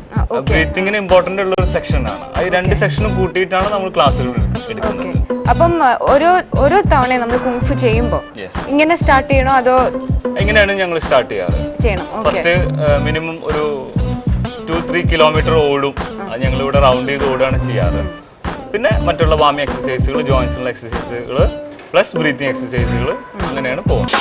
ബ്രീത്തിങ്ങിന് ഇമ്പോർട്ടന്റ് ഉള്ള ഒരു സെക്ഷൻ ആണ്. അത് 2 സെക്ഷനും കൂട്ടിയിട്ടാണ് നമ്മൾ ക്ലാസ്സുകൾ എടുക്കുന്നത്. അപ്പം ഓരോ തവണ നമ്മൾ കുംഫു ചെയ്യുമ്പോൾ ഇങ്ങനെ സ്റ്റാർട്ട് ചെയ്യണോ അതോ എങ്ങനെയാണ് ഞങ്ങൾ സ്റ്റാർട്ട് ചെയ്യാറ്? ഫസ്റ്റ് മിനിമം ഒരു 2-3 കിലോമീറ്റർ ഓടും. അത് ഞങ്ങൾ ഇവിടെ റൗണ്ട് ചെയ്ത് ഓടുകയാണ് ചെയ്യാറ്. പിന്നെ മറ്റുള്ള വാമി എക്സസൈസുകൾ, ജോയിൻസിനുള്ള എക്സസൈസുകൾ പ്ലസ് ബ്രീത്തിങ് എക്സസൈസുകൾ അങ്ങനെയാണ് പോകുന്നത്.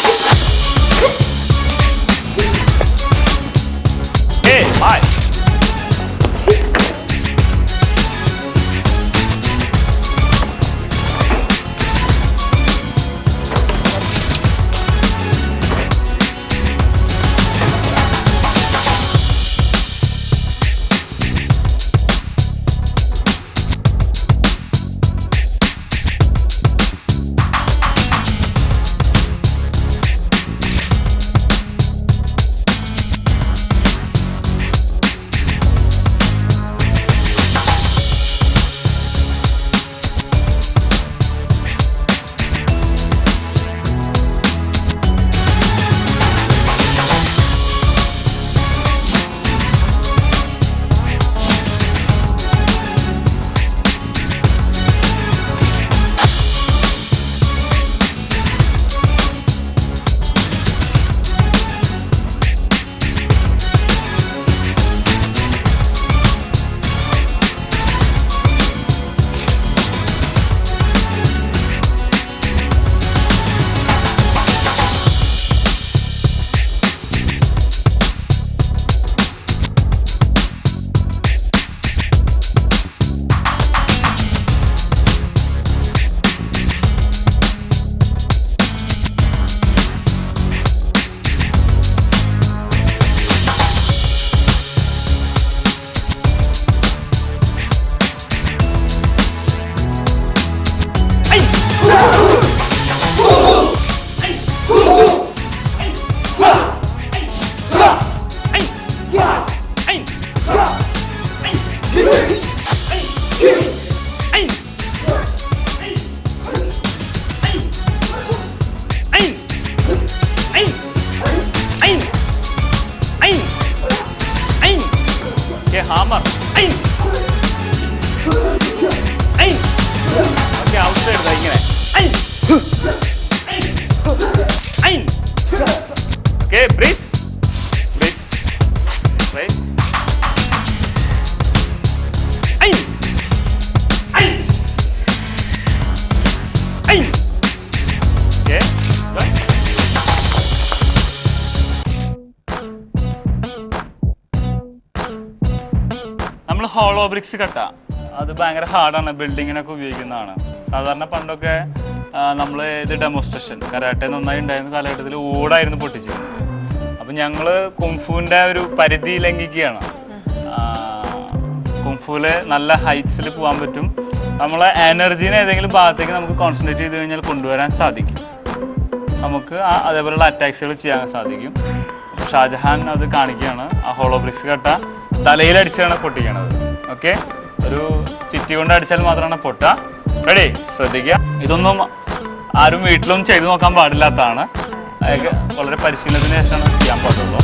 Hammer. Okay, outside ഇങ്ങനെ. Okay, breathe. Breathe. Right. Okay. Good. നമ്മൾ ഹോളോ ബ്രിക്സ് കട്ട അത് ഭയങ്കര ഹാർഡാണ്, ബിൽഡിങ്ങിനൊക്കെ ഉപയോഗിക്കുന്നതാണ്. സാധാരണ പണ്ടൊക്കെ നമ്മൾ ഇത് ഡെമോൺസ്ട്രേഷൻ കരാട്ടെ നന്നായി ഉണ്ടായിരുന്ന കാലഘട്ടത്തിൽ ഓടായിരുന്നു പൊട്ടിച്ചിരുന്നത്. അപ്പം ഞങ്ങൾ കുംഫുവിൻ്റെ ഒരു പരിധി ലംഘിക്കുകയാണ്. കുംഫുവിൽ നല്ല ഹൈറ്റ്സിൽ പോകാൻ പറ്റും. നമ്മളെ എനർജീനെ ഏതെങ്കിലും ഭാഗത്തേക്ക് നമുക്ക് കോൺസെൻട്രേറ്റ് ചെയ്ത് കഴിഞ്ഞാൽ കൊണ്ടുവരാൻ സാധിക്കും. നമുക്ക് അതേപോലെയുള്ള അറ്റാക്സുകൾ ചെയ്യാൻ സാധിക്കും. അപ്പോൾ ഷാജഹാൻ അത് കാണിക്കുകയാണ്. ആ ഹോളോ ബ്രിക്സ് കട്ട തലയിലടിച്ചാണ് പൊട്ടിക്കണത്. ഓക്കെ, ഒരു ചിറ്റി കൊണ്ട് അടിച്ചാൽ മാത്രമാണ് പൊട്ട. റെഡി? ശ്രദ്ധിക്കുക, ഇതൊന്നും ആരും വീട്ടിലൊന്നും ചെയ്തു നോക്കാൻ പാടില്ലാത്തതാണ്. അതൊക്കെ വളരെ പരിശീലനത്തിന് ശേഷമാണ് ചെയ്യാൻ പാടുള്ളൂ.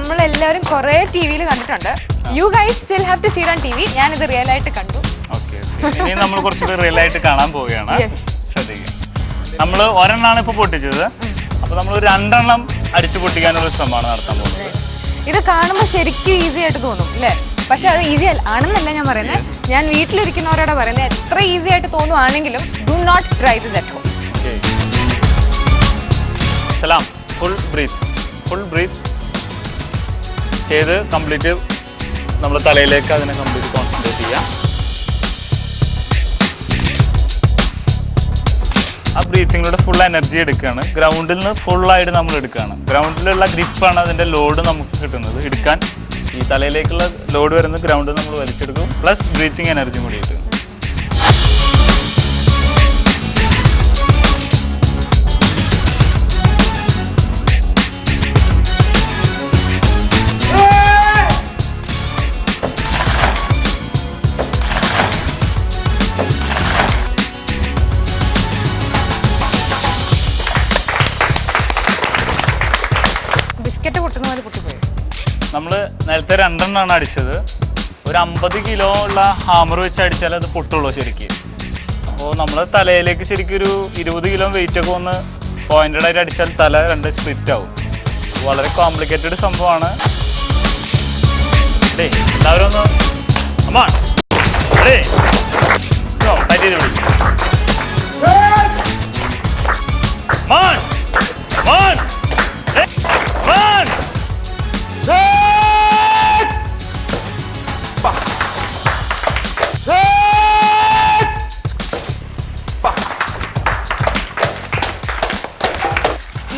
നമ്മൾ എല്ലാവരും കുറെ ടിവിയിൽ കണ്ടിട്ടുണ്ട്. You guys still have to see on TV. ഞാനിത് റിയൽ ആയിട്ട് കണ്ടു. ഇനി നമ്മൾ കുറച്ചുകൂടി റിയൽ ആയിട്ട് കാണാൻ പോവുകയാണ്. ശ്രദ്ധിക്കുക, നമ്മൾ ഒരെണ്ണമാണ് ഇപ്പൊ പൊട്ടിച്ചത്. അപ്പൊ നമ്മൾ 2 എണ്ണം അടിച്ചു പൊട്ടിക്കാനുള്ള ശ്രമമാണ് നടത്താൻ പോകുന്നത്. ഇത് കാണുമ്പോൾ ശരിക്കും ഈസി ആയിട്ട് തോന്നും അല്ലേ? പക്ഷെ അത് ഈസി ആണെന്നല്ല ഞാൻ പറയുന്നത്. ഞാൻ വീട്ടിലിരിക്കുന്നവരോട് പറയുന്നത് എത്ര ഈസി ആയിട്ട് തോന്നുവാണെങ്കിലും do not try this at home. Salam, full breath ചെയ്ത് കംപ്ലീറ്റ് നമ്മൾ തലയിലേക്ക് അതിനെ കംപ്ലീറ്റ് കോൺസെൻട്രേറ്റ് ചെയ്യാം. ആ ബ്രീത്തിങ്ങിലൂടെ ഫുൾ എനർജി എടുക്കുകയാണ്. ഗ്രൗണ്ടിൽ നിന്ന് ഫുള്ളായിട്ട് നമ്മൾ എടുക്കുകയാണ്. ഗ്രൗണ്ടിലുള്ള ഗ്രിപ്പാണ് അതിൻ്റെ ലോഡ് നമുക്ക് കിട്ടുന്നത്. എടുക്കാൻ ഈ തലയിലേക്കുള്ള ലോഡ് വരുന്ന ഗ്രൗണ്ടിൽ നമ്മൾ വലിച്ചെടുക്കും. പ്ലസ് ബ്രീത്തിങ് എനർജി കൂടി കിട്ടും. നമ്മൾ നേരത്തെ 2 എണ്ണമാണ് അടിച്ചത്. ഒരു 50 കിലോ ഉള്ള ഹാമർ വെച്ച് അടിച്ചാൽ അത് പൊട്ടുള്ളൂ ശരിക്കും. അപ്പോൾ നമ്മൾ തലയിലേക്ക് ശരിക്കും ഒരു 20 കിലോ വെയിറ്റ് ഒക്കെ ഒന്ന് പോയിന്റഡ് ആയിട്ട് അടിച്ചാൽ തല 2 സ്പ്ലിറ്റ് ആവും. വളരെ കോംപ്ലിക്കേറ്റഡ് സംഭവമാണ്. എല്ലാവരും ഒന്ന്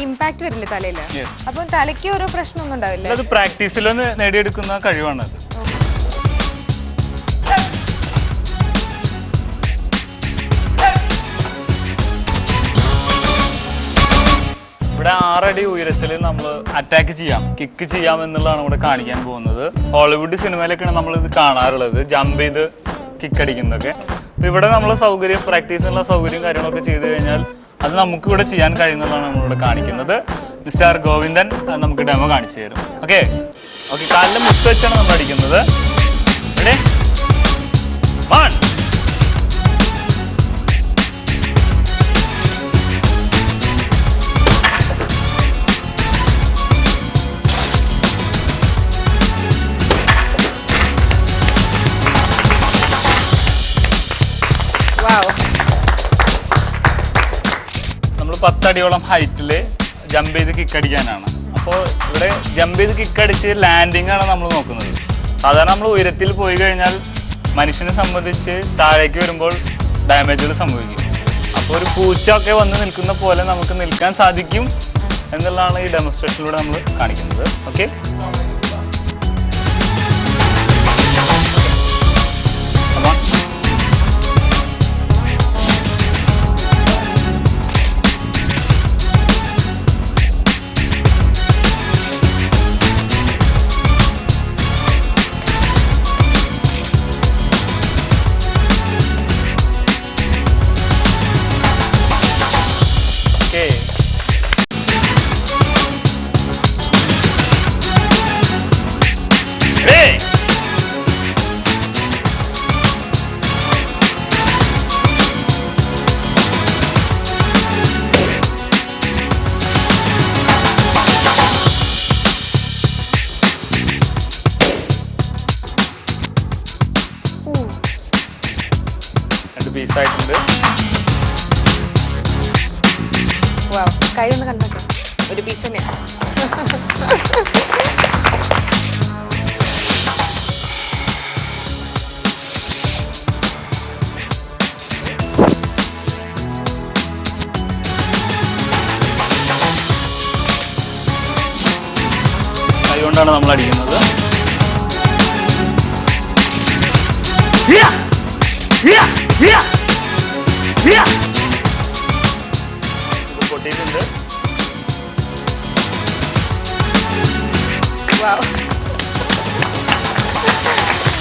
ഇമ്പാക്ട് വരില്ലേ തലയില്? അപ്പൊ തലയ്ക്ക് ഓരോ പ്രശ്നമൊന്നും ഉണ്ടാവില്ല. അത് പ്രാക്ടീസിൽ നേടിയെടുക്കുന്ന കഴിവാണത്. ഇവിടെ 6 അടി ഉയരത്തിൽ നമ്മൾ അറ്റാക്ക് ചെയ്യാം, കിക്ക് ചെയ്യാം എന്നുള്ളതാണ് ഇവിടെ കാണിക്കാൻ പോകുന്നത്. ഹോളിവുഡ് സിനിമയിലൊക്കെയാണ് നമ്മളിത് കാണാറുള്ളത്, ജമ്പ് ചെയ്ത് കിക്ക് അടിക്കുന്നതൊക്കെ. അപ്പോൾ ഇവിടെ നമ്മൾ സൗകര്യം, പ്രാക്ടീസിനുള്ള സൗകര്യം കാര്യങ്ങളൊക്കെ ചെയ്തു കഴിഞ്ഞാൽ അത് നമുക്ക് ഇവിടെ ചെയ്യാൻ കഴിയുന്നതാണ് നമ്മളിവിടെ കാണിക്കുന്നത്. മിസ്റ്റർ ഗോവിന്ദൻ നമുക്ക് ഡെമോ കാണിച്ചു തരും. ഓക്കെ, കാലിൽ മുത്ത് വെച്ചാണ് നമ്മൾ അടിക്കുന്നത്. റെഡി? 1 10 അടിയോളം ഹൈറ്റിൽ ജമ്പ് ചെയ്ത് കിക്ക് അടിക്കാനാണ്. അപ്പോൾ ഇവിടെ ജമ്പ് ചെയ്ത് കിക്ക് അടിച്ച് ലാൻഡിങ് ആണ് നമ്മൾ നോക്കുന്നത്. സാധാരണ നമ്മൾ ഉയരത്തിൽ പോയി കഴിഞ്ഞാൽ മനുഷ്യനെ സംബന്ധിച്ച് താഴേക്ക് വരുമ്പോൾ ഡാമേജുകൾ സംഭവിക്കും. അപ്പോൾ ഒരു പൂച്ച ഒക്കെ വന്ന് നിൽക്കുന്ന പോലെ നമുക്ക് നിൽക്കാൻ സാധിക്കും എന്നുള്ളതാണ് ഈ ഡെമോൺസ്ട്രേഷനിലൂടെ നമ്മൾ കാണിക്കുന്നത്. ഓക്കെ, പീസായിട്ടുണ്ട്. കൈ ഒന്ന് കണ്ടോ, ഒരു പീസ് തന്നെയാണ്. കൈ കൊണ്ടാണ് നമ്മൾ അടിക്കുന്നത്. പൊട്ടിയിട്ടുണ്ട്.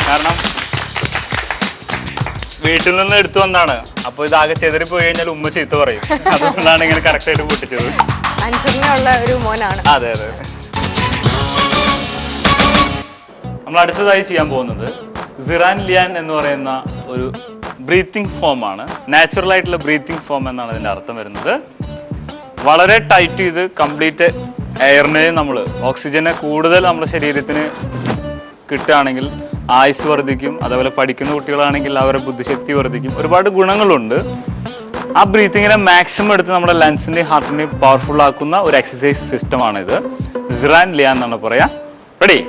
കാരണം വീട്ടിൽ നിന്ന് എടുത്തു വന്നാണ്. അപ്പൊ ഇതാകെ ചെതറി പോയി കഴിഞ്ഞാൽ ഉമ്മ ചീത്ത പറയും. അതുകൊണ്ടാണ് ഇങ്ങനെ കറക്റ്റ് ആയിട്ട് പൊട്ടിച്ചത്. അനുസരണയുള്ള ഒരു മോനാണ്. അതെ അതെ. നമ്മൾ അടുത്തതായി ചെയ്യാൻ പോകുന്നത് സിറാൻ ലിയാൻ എന്ന് പറയുന്ന ഒരു ബ്രീത്തിങ് ഫോം ആണ്. നാച്ചുറൽ ആയിട്ടുള്ള ബ്രീത്തിങ് ഫോം എന്നാണ് അതിൻ്റെ അർത്ഥം വരുന്നത്. വളരെ ടൈറ്റ് ചെയ്ത് കംപ്ലീറ്റ് എയറിനെ നമ്മൾ ഓക്സിജനെ കൂടുതൽ നമ്മുടെ ശരീരത്തിന് കിട്ടുകയാണെങ്കിൽ ആയുസ് വർദ്ധിക്കും. അതേപോലെ പഠിക്കുന്ന കുട്ടികളാണെങ്കിൽ അവരുടെ ബുദ്ധിശക്തി വർദ്ധിക്കും. ഒരുപാട് ഗുണങ്ങളുണ്ട്. ആ ബ്രീത്തിങ്ങിനെ മാക്സിമം എടുത്ത് നമ്മുടെ ലങ്സിൻ്റെയും ഹാർട്ടിനെയും പവർഫുൾ ആക്കുന്ന ഒരു എക്സസൈസ് സിസ്റ്റമാണിത്. സിറാൻ ലിയാൻ എന്നാണ് പറയാ. റെഡി?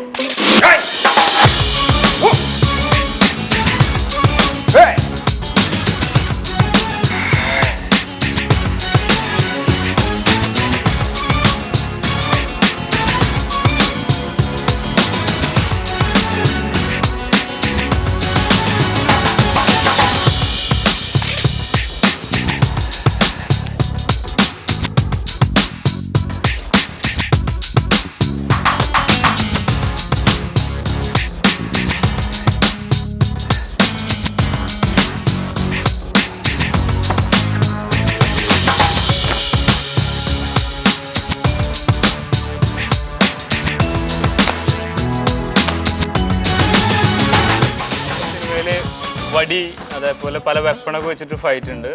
വടി അതേപോലെ പല വെപ്പണൊക്കെ വെച്ചിട്ട് ഫൈറ്റ് ഉണ്ട്.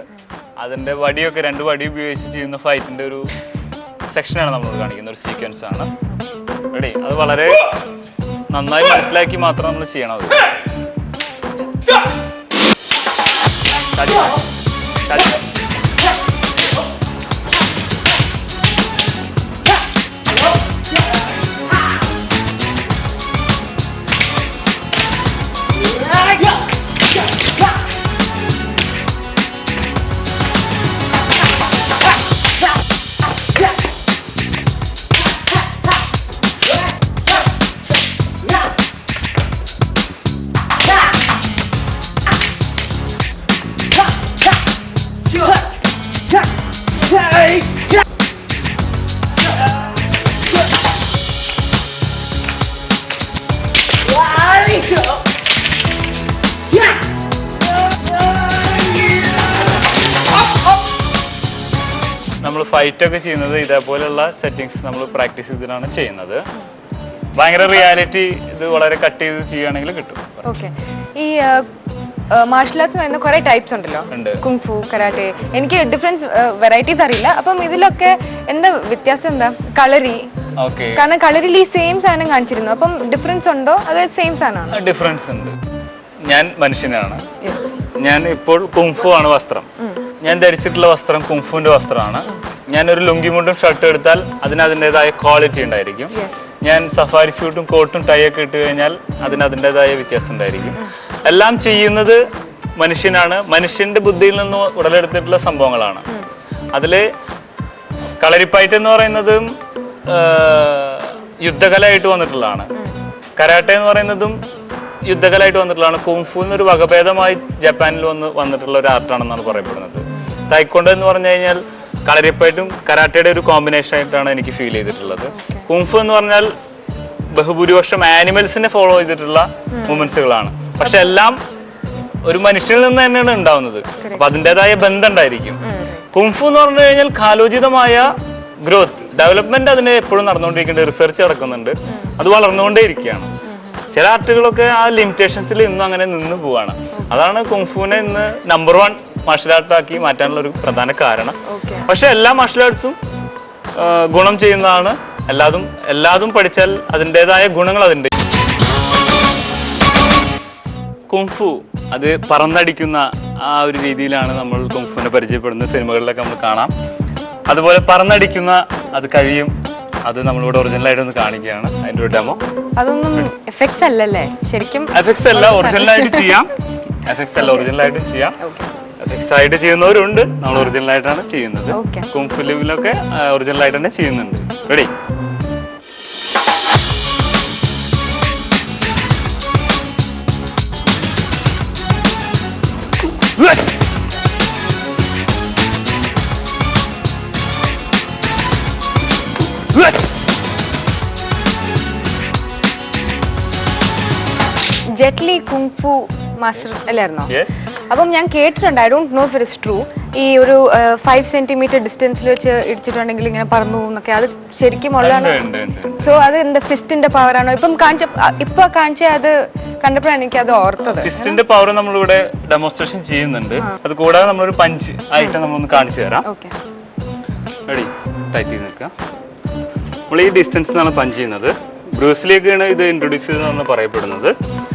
അതിൻ്റെ വടിയൊക്കെ 2 വടി ഉപയോഗിച്ച് ചെയ്യുന്ന ഫൈറ്റിൻ്റെ ഒരു സെക്ഷനാണ് നമ്മൾ കാണിക്കുന്ന ഒരു സീക്വൻസ് ആണ്. റെഡി? അത് വളരെ നന്നായി മനസ്സിലാക്കി മാത്രം നമ്മൾ ചെയ്യണം. അത് നമ്മൾ ഫൈറ്റൊക്കെ ചെയ്യുന്നത് ഇതേപോലെയുള്ള സെറ്റിങ്സ് നമ്മൾ പ്രാക്ടീസ് ചെയ്തിട്ടാണ് ചെയ്യുന്നത്. ഭയങ്കര റിയാലിറ്റി ഇത് വളരെ കട്ട് ചെയ്ത് ചെയ്യുകയാണെങ്കിൽ കിട്ടും. ഓക്കെ. ഈ മാർഷൽ ആർട്സ് വരുന്ന കുറെ ടൈപ്സ് ഉണ്ടല്ലോ, കുങ്ഫു, കരാട്ടെ. എനിക്ക് ഡിഫറൻസ് വെറൈറ്റീസ് അറിയില്ല. അപ്പം ഇതിലൊക്കെ എന്താ വ്യത്യാസം? എന്താ കളരി? കാരണം കളരിയിൽ ഈ സെയിം സാധനം കാണിച്ചിരുന്നു. അപ്പം ഡിഫറൻസ് ഉണ്ടോ അത് സെയിം സാധനമാണോ? ഡിഫറൻസ് ഉണ്ട്. ഞാൻ മനുഷ്യനാണ്. ഞാൻ ഇപ്പോൾ കുങ്ഫു ആണ് വസ്ത്രം. ഞാൻ ധരിച്ചിട്ടുള്ള വസ്ത്രം കുങ്ഫുവിന്റെ വസ്ത്രമാണ്. ഞാനൊരു ലുങ്കിമുണ്ടും ഷർട്ടും എടുത്താൽ അതിന് അതിൻ്റെതായ ക്വാളിറ്റി ഉണ്ടായിരിക്കും. ഞാൻ സഫാരി സ്യൂട്ടും കോട്ടും ടൈ ഒക്കെ ഇട്ട് കഴിഞ്ഞാൽ അതിന് അതിൻ്റെതായ വ്യത്യാസം ഉണ്ടായിരിക്കും. എല്ലാം ചെയ്യുന്നത് മനുഷ്യനാണ്. മനുഷ്യന്റെ ബുദ്ധിയിൽ നിന്ന് ഉടലെടുത്തിട്ടുള്ള സംഭവങ്ങളാണ്. അതിൽ കളരിപ്പയറ്റ് എന്ന് പറയുന്നതും യുദ്ധകലയായിട്ട് വന്നിട്ടുള്ളതാണ്. കരാട്ടെ എന്ന് പറയുന്നതും യുദ്ധകലയായിട്ട് വന്നിട്ടുള്ളതാണ്. കുങ്ഫു എന്നൊരു വകഭേദമായി ജപ്പാനിൽ വന്നിട്ടുള്ള ഒരു ആർട്ടാണെന്നാണ് പറയപ്പെടുന്നത്. തായ്ക്കൊണ്ടോ എന്ന് പറഞ്ഞു കഴിഞ്ഞാൽ കളരിപ്പയറ്റും കരാട്ടയുടെ ഒരു കോമ്പിനേഷൻ ആയിട്ടാണ് എനിക്ക് ഫീൽ ചെയ്തിട്ടുള്ളത്. കുങ്ഫു എന്ന് പറഞ്ഞാൽ ബഹുഭൂരിപക്ഷം ആനിമൽസിനെ ഫോളോ ചെയ്തിട്ടുള്ള മൂവ്മെന്റ്സുകളാണ്. പക്ഷെ എല്ലാം ഒരു മനുഷ്യനിൽ നിന്ന് തന്നെയാണ് ഉണ്ടാവുന്നത്. അപ്പൊ അതിൻ്റെതായ ബന്ധം ഉണ്ടായിരിക്കും. കുങ്ഫു എന്ന് പറഞ്ഞു കഴിഞ്ഞാൽ കാലോചിതമായ ഗ്രോത്ത്, ഡെവലപ്മെന്റ് അതിന് എപ്പോഴും നടന്നുകൊണ്ടിരിക്കുന്നുണ്ട്. റിസർച്ച് നടക്കുന്നുണ്ട്. അത് വളർന്നുകൊണ്ടേ ഇരിക്കുകയാണ്. ചില ആർട്ടുകളൊക്കെ ആ ലിമിറ്റേഷൻസിൽ ഇന്നും അങ്ങനെ നിന്ന് പോവാണ്. അതാണ് കുങ്ഫുവിനെ ഇന്ന് നമ്പർ 1 മാർഷൽ ആർട്ടാക്കി മാറ്റാനുള്ള ഒരു പ്രധാന കാരണം. പക്ഷെ എല്ലാ മാർഷൽ ആർട്സും ഗുണം ചെയ്യുന്നതാണ്. എല്ലാതും പഠിച്ചാൽ അതിൻ്റെതായ ഗുണങ്ങൾ അതുണ്ട്. കുങ്ഫു അത് പറന്നടിക്കുന്ന ആ ഒരു രീതിയിലാണ് നമ്മൾ കുങ്ഫുവിനെ പരിചയപ്പെടുന്ന സിനിമകളിലൊക്കെ നമ്മൾ കാണാം. അതുപോലെ പറന്നടിക്കുന്ന അത് കഴിയും. അത് നമ്മളിവിടെ ഒറിജിനലായിട്ട് ഒന്ന് കാണിക്കുകയാണ്. അതിൻ്റെ ഒരു ഡെമോ. അതൊന്നും എഫക്ട്സ് അല്ലല്ലേ ശരിക്കും? എഫക്ട്സ് അല്ല, ഒറിജിനലായിട്ട് ചെയ്യാം. എഫക്ട്സ് അല്ല, ഒറിജിനലായിട്ടും ചെയ്യാം. എഫക്ട്സ് ആയിട്ട് ചെയ്യുന്നവരുണ്ട്. നമ്മൾ ഒറിജിനലായിട്ടാണ് ചെയ്യുന്നത്. കുങ്ഫു ഫിലിമിലൊക്കെ ഒറിജിനലായിട്ട് തന്നെ ചെയ്യുന്നുണ്ട്. റെഡി? ജെറ്റ് ലി കുങ്ഫു മാസ്റ്റർ അല്ലായിരുന്നോ? അപ്പം ഞാൻ കേട്ടിട്ടുണ്ട്, I don't know if it is true, ഈ ഒരു 5 സെന്റിമീറ്റർ ഡിസ്റ്റൻസിൽ വെച്ച് ഇടിച്ചിട്ടുണ്ടെങ്കിൽ ഇങ്ങനെ പറന്നു എന്നൊക്കെ, അത് ശരിക്കും ഉള്ളതാണ്? സോ അത് എന്താ ഫിസ്റ്റിന്റെ പവർ ആണോ? ഇപ്പൊ കാണിച്ച അത് കണ്ടപ്പോഴാണ് എനിക്ക് അത് ഓർത്തത്. ഫിസ്റ്റിന്റെ പവർ നമ്മളിവിടെ ഡെമോൺസ്ട്രേഷൻ ചെയ്യുന്നുണ്ട്. അത് കൂടാതെ നമ്മളൊരു പഞ്ച് ആയിട്ട് നമ്മളൊന്ന് കാണിച്ചു തരാം. റെഡി? ടൈറ്റ് ചെയ്ത് നിൽക്കുക. നമ്മൾ ഈ ഡിസ്റ്റൻസിനാണ് പഞ്ച് ചെയ്യുന്നത്. ബ്രൂസിലേക്കാണ് ഇത് ഇൻട്രൊഡ്യൂസ് ചെയ്തതെന്നാണ് പറയപ്പെടുന്നത്.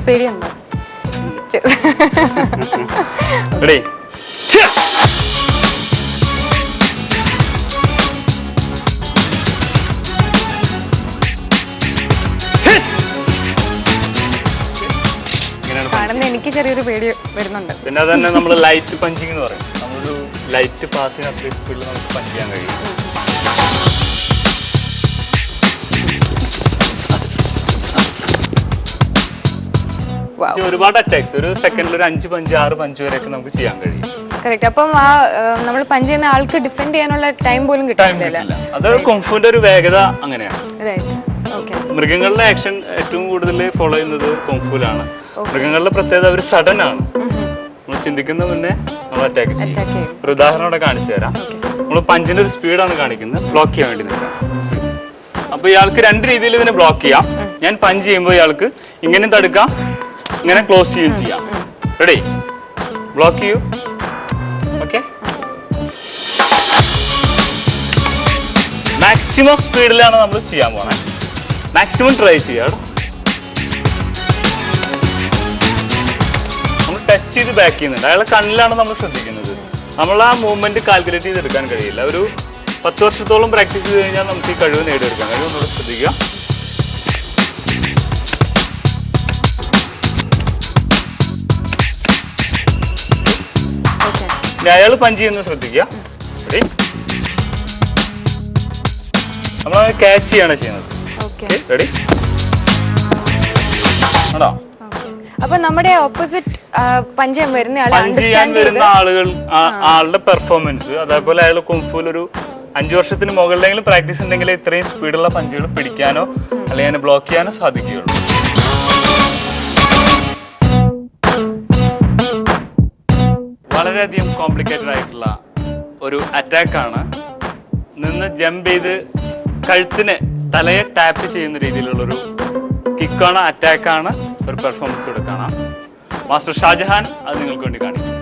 പേടിയുണ്ടോ? റെഡി? കാണുന്ന എനിക്ക് ചെറിയൊരു പേടി വരുന്നുണ്ട്. പിന്നെ അതന്നെ നമ്മൾ ലൈറ്റ് പഞ്ചിങ് എന്ന് പറയും. നമ്മളൊരു ലൈറ്റ് പാസിന് അത്രയും സ്പീഡിൽ നമുക്ക് പഞ്ച് ചെയ്യാൻ കഴിയും. ഒരുപാട് അറ്റാക്സ് ഒരു സെക്കൻഡിൽ ഒരു 5 പഞ്ച് 6 പഞ്ച് വരെയൊക്കെ നമുക്ക് ചെയ്യാൻ കഴിയും. കറക്റ്റ്. അപ്പം ആ നമ്മൾ പഞ്ച് ചെയ്യുന്ന ആൾക്ക് ഡിഫെൻഡ് ചെയ്യാനുള്ള ടൈം പോലും കിട്ടില്ല. അത് കുംഫുവിന്റെ ഒരു വേഗത അങ്ങനെയാണ്. മൃഗങ്ങളുടെ ആക്ഷൻ ഏറ്റവും കൂടുതൽ ഫോളോ ചെയ്യുന്നത് കുംഫുവിലാണ്. മൃഗങ്ങളുടെ പ്രത്യേകത അവർ സഡൻ ആണ്. നമ്മൾ ചിന്തിക്കുന്ന മുന്നേ നമ്മൾ അറ്റാക്ക് ചെയ്യും. ഒരു ഉദാഹരണം ഇവിടെ കാണിച്ചു തരാം. നമ്മൾ പഞ്ചിന്റെ ഒരു സ്പീഡാണ് കാണിക്കുന്നത്. ബ്ലോക്ക് ചെയ്യാൻ വേണ്ടി നിൽക്കാം. അപ്പൊ ഇയാൾക്ക് 2 രീതിയിൽ ഇതിനെ ബ്ലോക്ക് ചെയ്യാം. ഞാൻ പഞ്ച് ചെയ്യുമ്പോൾ ഇയാൾക്ക് ഇങ്ങനെ തടുക്കാം, ഇങ്ങനെ ക്ലോസ് ചെയ്യുകയും ചെയ്യാം. റെഡി? ബ്ലോക്ക് ചെയ്യൂ. ഓക്കെ, മാക്സിമം സ്പീഡിലാണ് നമ്മൾ ചെയ്യാൻ പോകുന്നത്. മാക്സിമം ട്രൈ ചെയ്യാം. നമ്മൾ ടച്ച് ചെയ്ത് ബാക്ക് ചെയ്യുന്നുണ്ട്. അയാളെ കണ്ണിലാണ് നമ്മൾ ശ്രദ്ധിക്കുന്നത്. നമ്മൾ ആ മൂവ്മെന്റ് കാൽക്കുലേറ്റ് ചെയ്തെടുക്കാൻ കഴിയില്ല. ഒരു 10 വർഷത്തോളം പ്രാക്ടീസ് ചെയ്ത് കഴിഞ്ഞാൽ നമുക്ക് ഈ കഴിവ് നേടിയെടുക്കാൻ കഴിയും. ഒന്നുകൂടെ ശ്രദ്ധിക്കുക. അയാൾ പഞ്ച് ചെയ്യുന്നത് ശ്രദ്ധിക്കുക. നമ്മൾ ക്യാച്ച് ചെയ്യാണ് ചെയ്യുന്നത്. റെഡി? ആണോ? അപ്പൊ നമ്മുടെ ഓപ്പോസിറ്റ് പഞ്ച് ചെയ്യാൻ വരുന്ന ആളുടെ പെർഫോമൻസ്, അതേപോലെ അയാൾ കുംഫുവിൽ ഒരു 5 വർഷത്തിന് മുകളിലെങ്കിലും പ്രാക്ടീസ് ഉണ്ടെങ്കിൽ ഇത്രയും സ്പീഡുള്ള പഞ്ചുകൾ പിടിക്കാനോ അല്ലെങ്കിൽ ബ്ലോക്ക് ചെയ്യാനോ സാധിക്കുകയുള്ളൂ. വളരെയധികം കോംപ്ലിക്കേറ്റഡ് ആയിട്ടുള്ള ഒരു അറ്റാക്കാണ്. നിന്ന് ജമ്പ് ചെയ്ത് കഴുത്തിന് തലയെ ടാപ്പ് ചെയ്യുന്ന രീതിയിലുള്ളൊരു കിക്കാണ്, അറ്റാക്കാണ്. ഒരു പെർഫോമൻസ് കൂടെ കാണാം. മാസ്റ്റർ ഷാജഹാൻ അത് നിങ്ങൾക്ക് വേണ്ടി കാണിക്കും.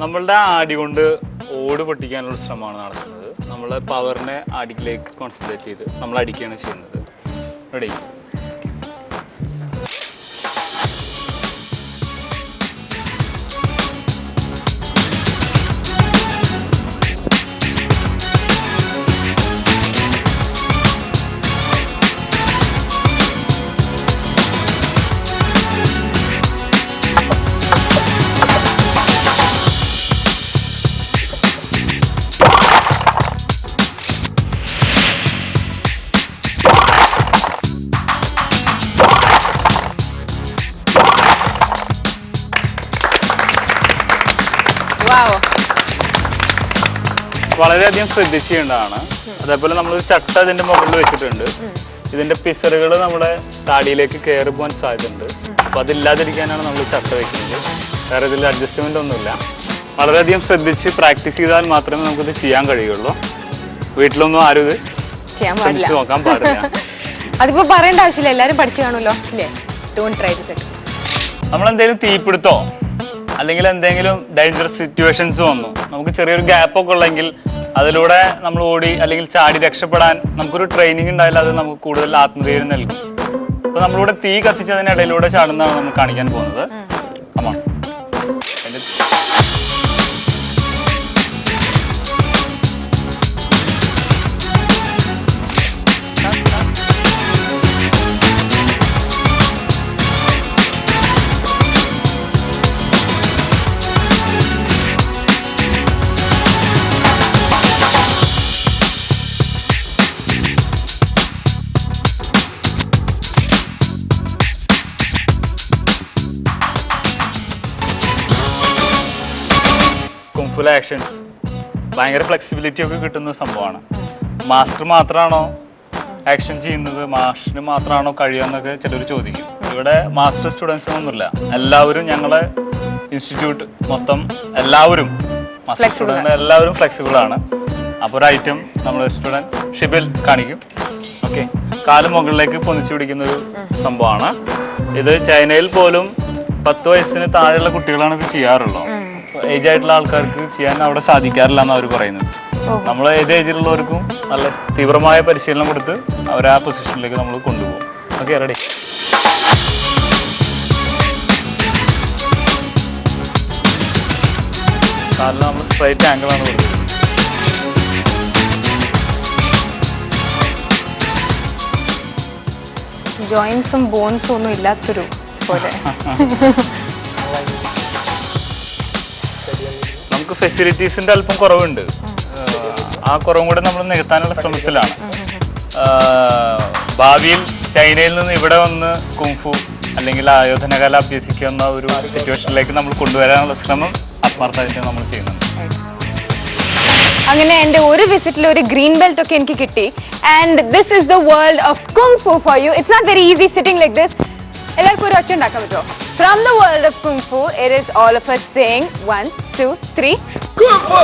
നമ്മളുടെ ആടി കൊണ്ട് ഓട് പൊട്ടിക്കാനുള്ള ശ്രമമാണ് നടത്തുന്നത്. നമ്മളെ പവറിനെ ആടിയിലേക്ക് കോൺസെൻട്രേറ്റ് ചെയ്ത് നമ്മൾ അടിക്കുകയാണ് ചെയ്യുന്നത്. റെഡി? വളരെയധികം ശ്രദ്ധിച്ചേണ്ടതാണ്. അതേപോലെ നമ്മളൊരു ചട്ട ഇതിന്റെ മുകളിൽ വെച്ചിട്ടുണ്ട്. ഇതിന്റെ പിസറുകൾ നമ്മുടെ താടിയിലേക്ക് കയറി പോകാൻ സാധ്യതയുണ്ട്. അപ്പോൾ അതില്ലാതിരിക്കാനാണ് നമ്മൾ ചട്ട വെക്കുന്നത്. വേറെ ഇതിൽ അഡ്ജസ്റ്റ്മെന്റ് ഒന്നുമില്ല. വളരെയധികം ശ്രദ്ധിച്ച് പ്രാക്ടീസ് ചെയ്താൽ മാത്രമേ നമുക്കിത് ചെയ്യാൻ കഴിയുള്ളൂ. വീട്ടിലൊന്നും ആരും ഇത് ശ്രമിച്ചു നോക്കാൻ പാടില്ല. അതിപ്പോ പറയേണ്ട ആവശ്യമില്ല, എല്ലാരും പഠിച്ചു കാണുമല്ലോ അല്ലേ? Don't try this. നമ്മളെന്തെങ്കിലും തീപിടുത്തോ അല്ലെങ്കിൽ എന്തെങ്കിലും ഡേഞ്ചറസ് സിറ്റുവേഷൻസ് വന്നു, നമുക്ക് ചെറിയൊരു ഗ്യാപ്പൊക്കെ ഉള്ളെങ്കിൽ അതിലൂടെ നമ്മൾ ഓടി അല്ലെങ്കിൽ ചാടി രക്ഷപ്പെടാൻ നമുക്കൊരു ട്രെയിനിങ് ഉണ്ടായാലും അത് നമുക്ക് കൂടുതൽ ആത്മധൈര്യം നൽകും. അപ്പോൾ നമ്മളിവിടെ തീ കത്തിച്ചതിനിടയിലൂടെ ചാടുന്നതാണ് നമ്മൾ കാണിക്കാൻ പോകുന്നത്. അമ്മ ഫുൾ ആക്ഷൻസ് ഭയങ്കര ഫ്ലെക്സിബിലിറ്റി ഒക്കെ കിട്ടുന്ന സംഭവമാണ്. മാസ്റ്റർ മാത്രമാണോ ആക്ഷൻ ചെയ്യുന്നത്, മാസ്റ്ററിന് മാത്രമാണോ കഴിയുമെന്നൊക്കെ ചിലർ ചോദിക്കും. ഇവിടെ മാസ്റ്റർ സ്റ്റുഡൻസ് ഒന്നുമില്ല, എല്ലാവരും ഞങ്ങളെ ഇൻസ്റ്റിറ്റ്യൂട്ട് മൊത്തം എല്ലാവരും മാസ്റ്റർ സ്റ്റുഡൻറ്റ് എല്ലാവരും ഫ്ലെക്സിബിൾ ആണ്. അപ്പോൾ ഒരു ഐറ്റം നമ്മൾ സ്റ്റുഡൻറ്റ് ഷിബിൽ കാണിക്കും. ഓക്കെ, കാല് മുകളിലേക്ക് പൊന്നിച്ചു പിടിക്കുന്ന ഒരു സംഭവമാണ് ഇത്. ചൈനയിൽ പോലും 10 വയസ്സിന് താഴെയുള്ള കുട്ടികളാണ് ഇത് ചെയ്യാറുള്ളത്. ഏജ് ആയിട്ടുള്ള ആൾക്കാർക്ക് ചെയ്യാൻ അവിടെ സാധിക്കാറില്ല എന്ന് അവർ പറയുന്നത്. നമ്മൾ ഏത് ഏജിലുള്ളവർക്കും നല്ല തീവ്രമായ പരിശീലനം കൊടുത്ത് അവരെ ആ പൊസിഷനിലേക്ക് നമ്മൾ കൊണ്ടുപോകും. Okay, ready? കാലിൽ നമ്മൾ സ്ട്രൈറ്റ് ആംഗിളാണ് കൊടുക്കുന്നത്. ജോയിൻസും ബോൺസും ഒന്നും ഇല്ലാത്തൊരു പോലെ. നമുക്ക് ഫെസിലിറ്റീസിന്റെ അല്പം കുറവുണ്ട്. ആ കുറവും കൂടെ നമ്മൾ നികത്താനുള്ള ശ്രമത്തിലാണ്. ഭാവിയിൽ ചൈനയിൽ നിന്ന് ഇവിടെ വന്ന് കുംഫു അല്ലെങ്കിൽ ആയോധന കല അഭ്യസിക്കുന്ന ഒരു സിറ്റുവേഷനിലേക്ക് നമ്മൾ കൊണ്ടുവരാനുള്ള ശ്രമം ആത്മാർത്ഥമായിട്ട് നമ്മൾ ചെയ്യുന്നുണ്ട്. അങ്ങനെ എൻ്റെ ഒരു വിസിറ്റിൽ ഒരു ഗ്രീൻ ബെൽറ്റ് ഒക്കെ എനിക്ക് കിട്ടി. And this is the world of kung fu for you. It's not very easy sitting like this. എല്ലാവർക്കും ഒരു ഒച്ച ഉണ്ടാക്കാൻ പറ്റുമോ? From the world of Kung Fu, it is all of us saying 1, 2, 3, Kung Fu!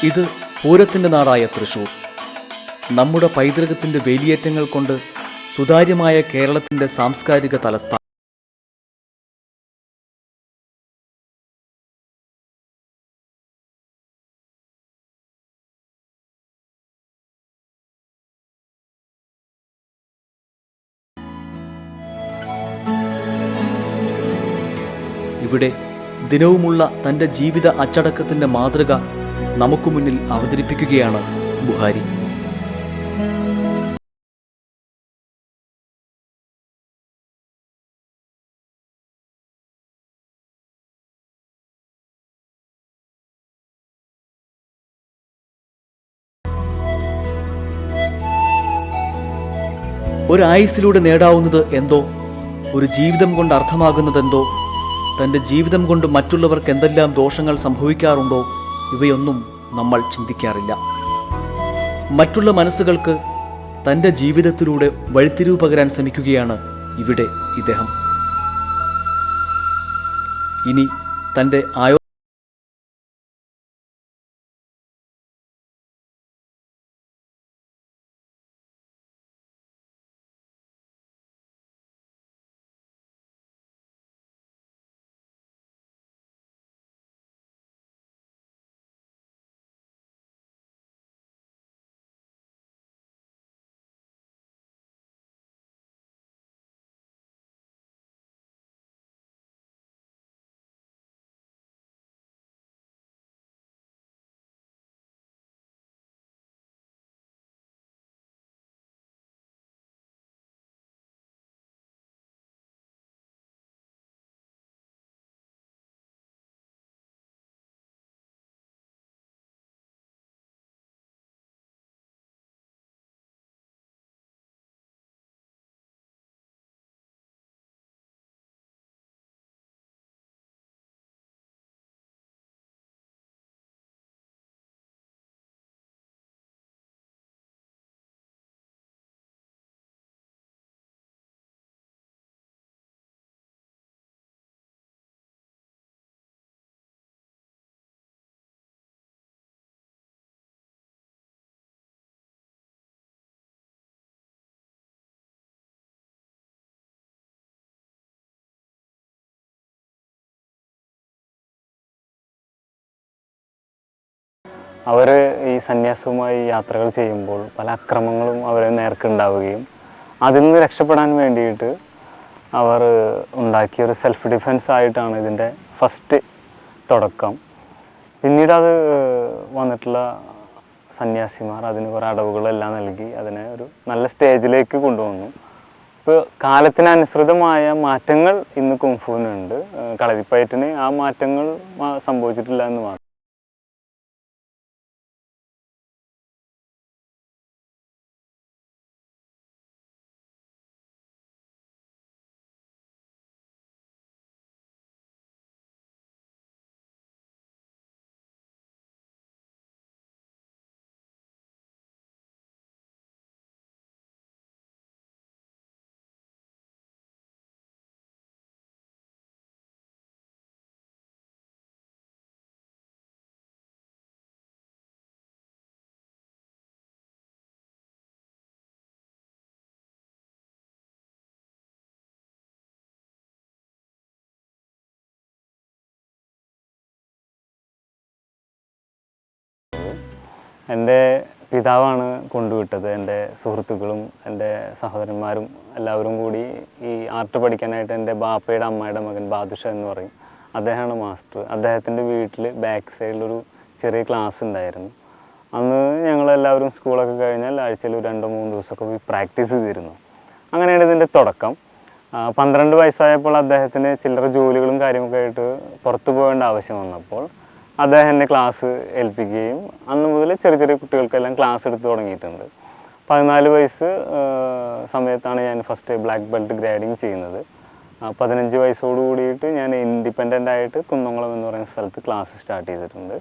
ഇത് പൂരത്തിൻ്റെ നാടായ തൃശൂർ. നമ്മുടെ പൈതൃകത്തിൻ്റെ വേലിയേറ്റങ്ങൾ കൊണ്ട് സുതാര്യമായ കേരളത്തിൻ്റെ സാംസ്കാരിക തലസ്ഥാനം. ഇവിടെ ദിനവുമുള്ള തൻ്റെ ജീവിത അച്ചടക്കത്തിൻ്റെ മാതൃക നമുക്ക് മുന്നിൽ അവതരിപ്പിക്കുകയാണ് ബുഹാരി. ഒരായുസ്സിലൂടെ നേടാവുന്നത് എന്തോ, ഒരു ജീവിതം കൊണ്ട് അർത്ഥമാകുന്നതെന്തോ, തൻ്റെ ജീവിതം കൊണ്ട് മറ്റുള്ളവർക്ക് എന്തെല്ലാം ദോഷങ്ങൾ സംഭവിക്കാറുണ്ടോ, ഇവയൊന്നും നമ്മൾ ചിന്തിക്കാറില്ല. മറ്റുള്ള മനസ്സുകൾക്ക് തൻ്റെ ജീവിതത്തിലൂടെ വഴിത്തിരിവ് പകരാൻ ശ്രമിക്കുകയാണ് ഇവിടെ ഇദ്ദേഹം. ഇനി തൻ്റെ അവർ ഈ സന്യാസവുമായി യാത്രകൾ ചെയ്യുമ്പോൾ പല അക്രമങ്ങളും അവരെ നേർക്കുണ്ടാവുകയും അതിൽ നിന്ന് രക്ഷപ്പെടാൻ വേണ്ടിയിട്ട് അവർ ഉണ്ടാക്കിയ ഒരു സെൽഫ് ഡിഫെൻസ് ആയിട്ടാണ് ഇതിൻ്റെ ഫസ്റ്റ് തുടക്കം. പിന്നീട് അത് വന്നിട്ടുള്ള സന്യാസിമാർ അതിന് കുറേ അടവുകളെല്ലാം നൽകി അതിനെ ഒരു നല്ല സ്റ്റേജിലേക്ക് കൊണ്ടുവന്നു. ഇപ്പോൾ കാലത്തിനനുസൃതമായ മാറ്റങ്ങൾ ഇന്ന് കുംഫുവിനുണ്ട്. കളരിപ്പയറ്റിന് ആ മാറ്റങ്ങൾ സംഭവിച്ചിട്ടില്ല എന്ന് മാത്രം. എൻ്റെ പിതാവാണ് കൊണ്ടുവിട്ടത്. എൻ്റെ സുഹൃത്തുക്കളും എൻ്റെ സഹോദരന്മാരും എല്ലാവരും കൂടി ഈ ആർട്ട് പഠിക്കാനായിട്ട് എൻ്റെ ബാപ്പയുടെ അമ്മയുടെ മകൻ ബാദുഷ എന്ന് പറയും, അദ്ദേഹമാണ് മാസ്റ്റർ. അദ്ദേഹത്തിൻ്റെ വീട്ടിൽ ബാക്ക് സൈഡിലൊരു ചെറിയ ക്ലാസ് ഉണ്ടായിരുന്നു. അന്ന് ഞങ്ങളെല്ലാവരും സ്കൂളൊക്കെ കഴിഞ്ഞാൽ ആഴ്ചയിൽ 2-3 ദിവസമൊക്കെ പോയി പ്രാക്ടീസ് ചെയ്തിരുന്നു. അങ്ങനെയാണ് ഇതിൻ്റെ തുടക്കം. 12 വയസ്സായപ്പോൾ അദ്ദേഹത്തിന് ചില്ലറ ജോലികളും കാര്യമൊക്കെ ആയിട്ട് പുറത്തു പോകേണ്ട ആവശ്യം വന്നപ്പോൾ അദ്ദേഹം എന്നെ ക്ലാസ് ഏൽപ്പിക്കുകയും അന്ന് മുതൽ ചെറിയ ചെറിയ കുട്ടികൾക്കെല്ലാം ക്ലാസ് എടുത്ത് തുടങ്ങിയിട്ടുണ്ട്. 14 വയസ്സ് സമയത്താണ് ഞാൻ ഫസ്റ്റ് ബ്ലാക്ക് ബെൽറ്റ് ഗ്രേഡിങ് ചെയ്യുന്നത്. 15 വയസ്സോട് കൂടിയിട്ട് ഞാൻ ഇൻഡിപെൻഡൻ്റ് ആയിട്ട് കുന്നംകുളം എന്ന് പറയുന്ന സ്ഥലത്ത് ക്ലാസ് സ്റ്റാർട്ട് ചെയ്തിട്ടുണ്ട്.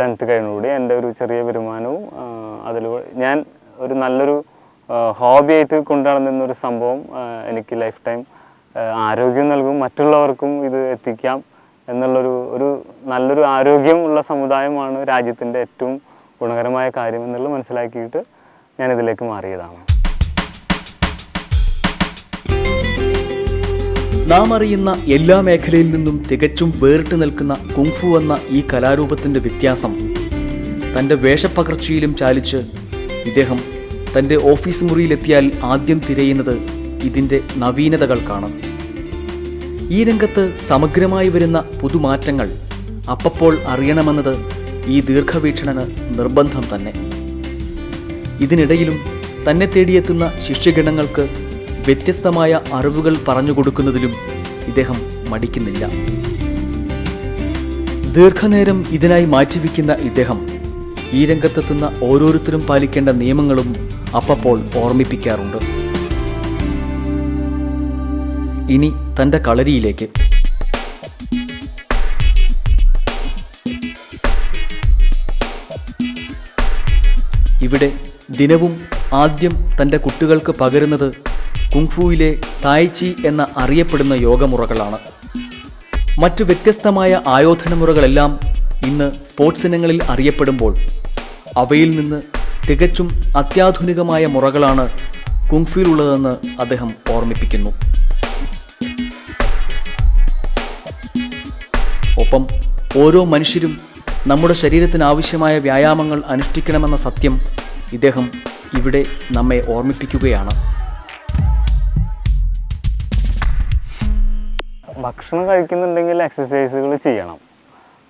10th കഴിഞ്ഞുകൂടി എൻ്റെ ഒരു ചെറിയ വരുമാനവും അതിലൂടെ ഞാൻ ഒരു നല്ലൊരു ഹോബിയായിട്ട് കൊണ്ടുനടന്നൊരു സംഭവം എനിക്ക് ലൈഫ് ടൈം ആരോഗ്യം നൽകും, മറ്റുള്ളവർക്കും ഇത് എത്തിക്കാം എന്നുള്ളൊരു നല്ലൊരു ആരോഗ്യമുള്ള സമുദായമാണ് രാജ്യത്തിൻ്റെ ഏറ്റവും ഗുണകരമായ കാര്യം എന്നുള്ളത് മനസ്സിലാക്കിയിട്ട് ഞാനിതിലേക്ക് മാറിയതാണ്. നാം അറിയുന്ന എല്ലാ മേഖലയിൽ നിന്നും തികച്ചും വേറിട്ട് നിൽക്കുന്ന കുങ്ഫു എന്ന ഈ കലാരൂപത്തിൻ്റെ വ്യത്യാസം തൻ്റെ വേഷപ്പകർച്ചയിലും ചാലിച്ച് ഇദ്ദേഹം തൻ്റെ ഓഫീസ് മുറിയിലെത്തിയാൽ ആദ്യം തിരയുന്നത് ഇതിൻ്റെ നവീനതകൾക്കാണ്. ഈ രംഗത്ത് സമഗ്രമായി വരുന്ന പുതുമാറ്റങ്ങൾ അപ്പപ്പോൾ അറിയണമെന്നത് ഈ ദീർഘവീക്ഷണന് നിർബന്ധം തന്നെ. ഇതിനിടയിലും തന്നെ തേടിയെത്തുന്ന ശിഷ്യഗണങ്ങൾക്ക് വ്യത്യസ്തമായ അറിവുകൾ പറഞ്ഞു കൊടുക്കുന്നതിലും ഇദ്ദേഹം മടിക്കുന്നില്ല. ദീർഘനേരം ഇതിനായി മാറ്റിവെക്കുന്ന ഇദ്ദേഹം ഈ രംഗത്തെത്തുന്ന ഓരോരുത്തരും പാലിക്കേണ്ട നിയമങ്ങളും അപ്പപ്പോൾ ഓർമ്മിപ്പിക്കാറുണ്ട്. ഇനി തൻ്റെ കളരിയിലേക്ക്. ഇവിടെ ദിനവും ആദ്യം തൻ്റെ കുട്ടികൾക്ക് പകരുന്നത് കുങ്ഫുവിലെ തായ്ചി എന്ന അറിയപ്പെടുന്ന യോഗമുറകളാണ്. മറ്റു വ്യത്യസ്തമായ ആയോധനമുറകളെല്ലാം ഇന്ന് സ്പോർട്സ് ഇനങ്ങളിൽ അറിയപ്പെടുമ്പോൾ അവയിൽ നിന്ന് തികച്ചും അത്യാധുനികമായ മുറകളാണ് കുങ്ഫുവിലുള്ളതെന്ന് അദ്ദേഹം ഓർമ്മിപ്പിക്കുന്നു. ഒപ്പം ഓരോ മനുഷ്യരും നമ്മുടെ ശരീരത്തിന് ആവശ്യമായ വ്യായാമങ്ങൾ അനുഷ്ഠിക്കണമെന്ന സത്യം ഇദ്ദേഹം ഇവിടെ നമ്മെ ഓർമ്മിപ്പിക്കുകയാണ്. ഭക്ഷണം കഴിക്കുന്നുണ്ടെങ്കിൽ എക്സസൈസുകൾ ചെയ്യണം.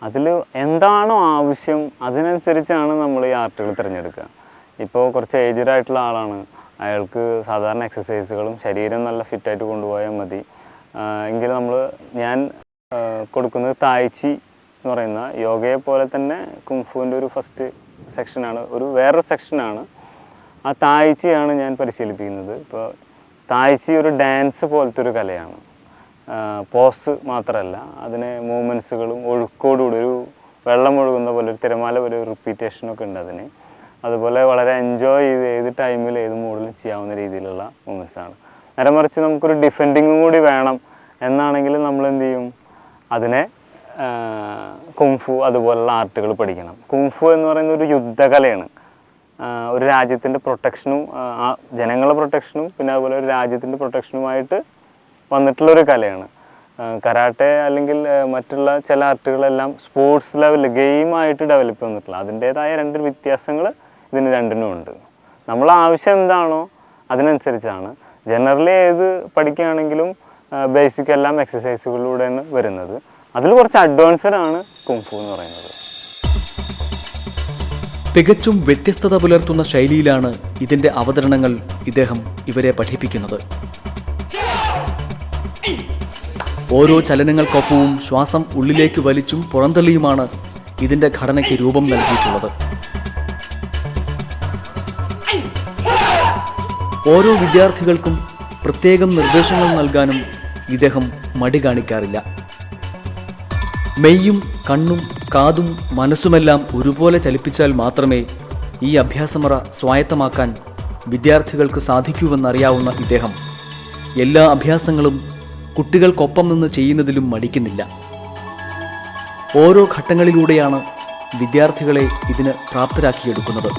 അതിൽ എന്താണോ ആവശ്യം അതിനനുസരിച്ചാണ് നമ്മൾ ഈ ആർട്ടുകൾ തിരഞ്ഞെടുക്കുക. ഇപ്പോൾ കുറച്ച് ഏജ്ഡ് ആയിട്ടുള്ള ആളാണ്, അയാൾക്ക് സാധാരണ എക്സസൈസുകളും ശരീരം നല്ല ഫിറ്റായിട്ട് കൊണ്ടുപോയാൽ മതി എങ്കിൽ ഞാൻ കൊടുക്കുന്നത് തായ്ചി എന്ന് പറയുന്ന യോഗയെ പോലെ തന്നെ കുങ്ഫുവിൻ്റെ ഒരു ഫസ്റ്റ് സെക്ഷനാണ്, വേറൊരു സെക്ഷനാണ്. ആ തായ്ച്ചിയാണ് ഞാൻ പരിശീലിപ്പിക്കുന്നത്. ഇപ്പോൾ തായ്ച്ചി ഒരു ഡാൻസ് പോലത്തെ ഒരു കലയാണ്. പോസ് മാത്രമല്ല, അതിന് മൂവ്മെൻറ്റ്സുകളും ഒഴുക്കോടുകൂടി ഒരു വെള്ളം ഒഴുകുന്ന പോലെ ഒരു തിരമാല പോലെ ഒരു റിപ്പീറ്റേഷനൊക്കെ ഉണ്ട് അതിന്. അതുപോലെ വളരെ എൻജോയ് ചെയ്ത് ഏത് ടൈമിൽ ഏത് മൂഡിലും ചെയ്യാവുന്ന രീതിയിലുള്ള മൂവ്മെൻറ്റ്സാണ്. നേരെ മറിച്ച് നമുക്കൊരു ഡിഫെൻഡിങ്ങും കൂടി വേണം എന്നാണെങ്കിൽ നമ്മൾ എന്ത് ചെയ്യും, അതിനെ കുങ്ഫു അതുപോലുള്ള ആർട്ടുകൾ പഠിക്കണം. കുങ്ഫു എന്ന് പറയുന്ന ഒരു യുദ്ധകലയാണ്. ഒരു രാജ്യത്തിൻ്റെ പ്രൊട്ടക്ഷനും ജനങ്ങളുടെ പ്രൊട്ടക്ഷനും പിന്നെ അതുപോലെ ഒരു രാജ്യത്തിൻ്റെ പ്രൊട്ടക്ഷനുമായിട്ട് വന്നിട്ടുള്ളൊരു കലയാണ്. കരാട്ടെ അല്ലെങ്കിൽ മറ്റുള്ള ചില ആർട്ടുകളെല്ലാം സ്പോർട്സ് ലെവലിൽ ഗെയിമായിട്ട് ഡെവലപ്പ് ചെയ്തിട്ടില്ല. അതിൻ്റേതായ രണ്ട് വ്യത്യാസങ്ങൾ ഇതിന് രണ്ടിനും ഉണ്ട്. നമ്മളെ ആവശ്യം എന്താണോ അതിനനുസരിച്ചാണ്. ജനറലി ഏത് പഠിക്കുകയാണെങ്കിലും ബേസിക് എല്ലാം എക്സസൈസുകളിലൂടെയാണ് വരുന്നത്. അതിൽ കുറച്ച് അഡ്വാൻസ്ഡ് ആണ് കുങ്ഫു എന്ന് പറയുന്നത്. തികച്ചും വ്യത്യസ്തത പുലർത്തുന്ന ശൈലിയിലാണ് ഇതിൻ്റെ അവതരണങ്ങൾ ഇദ്ദേഹം ഇവരെ പഠിപ്പിക്കുന്നത്. ഓരോ ചലനങ്ങൾക്കൊപ്പവും ശ്വാസം ഉള്ളിലേക്ക് വലിച്ചും പുറന്തള്ളിയുമാണ് ഇതിൻ്റെ ഘടനയ്ക്ക് രൂപം നൽകിയിട്ടുള്ളത്. ഓരോ വിദ്യാർത്ഥികൾക്കും പ്രത്യേകം നിർദ്ദേശങ്ങൾ നൽകാനും ഇദ്ദേഹം മടി കാണിക്കാറില്ല. മെയ്യും കണ്ണും കാതും മനസ്സുമെല്ലാം ഒരുപോലെ ചലിപ്പിച്ചാൽ മാത്രമേ ഈ അഭ്യാസമുറ സ്വായത്തമാക്കാൻ വിദ്യാർത്ഥികൾക്ക് സാധിക്കൂവെന്നറിയാവുന്ന ഇദ്ദേഹം എല്ലാ അഭ്യാസങ്ങളും കുട്ടികൾക്കൊപ്പം നിന്ന് ചെയ്യുന്നതിലും മടിക്കുന്നില്ല. ഓരോ ഘട്ടങ്ങളിലൂടെയാണ് വിദ്യാർത്ഥികളെ ഇതിന് പ്രാപ്തരാക്കിയെടുക്കുന്നത്.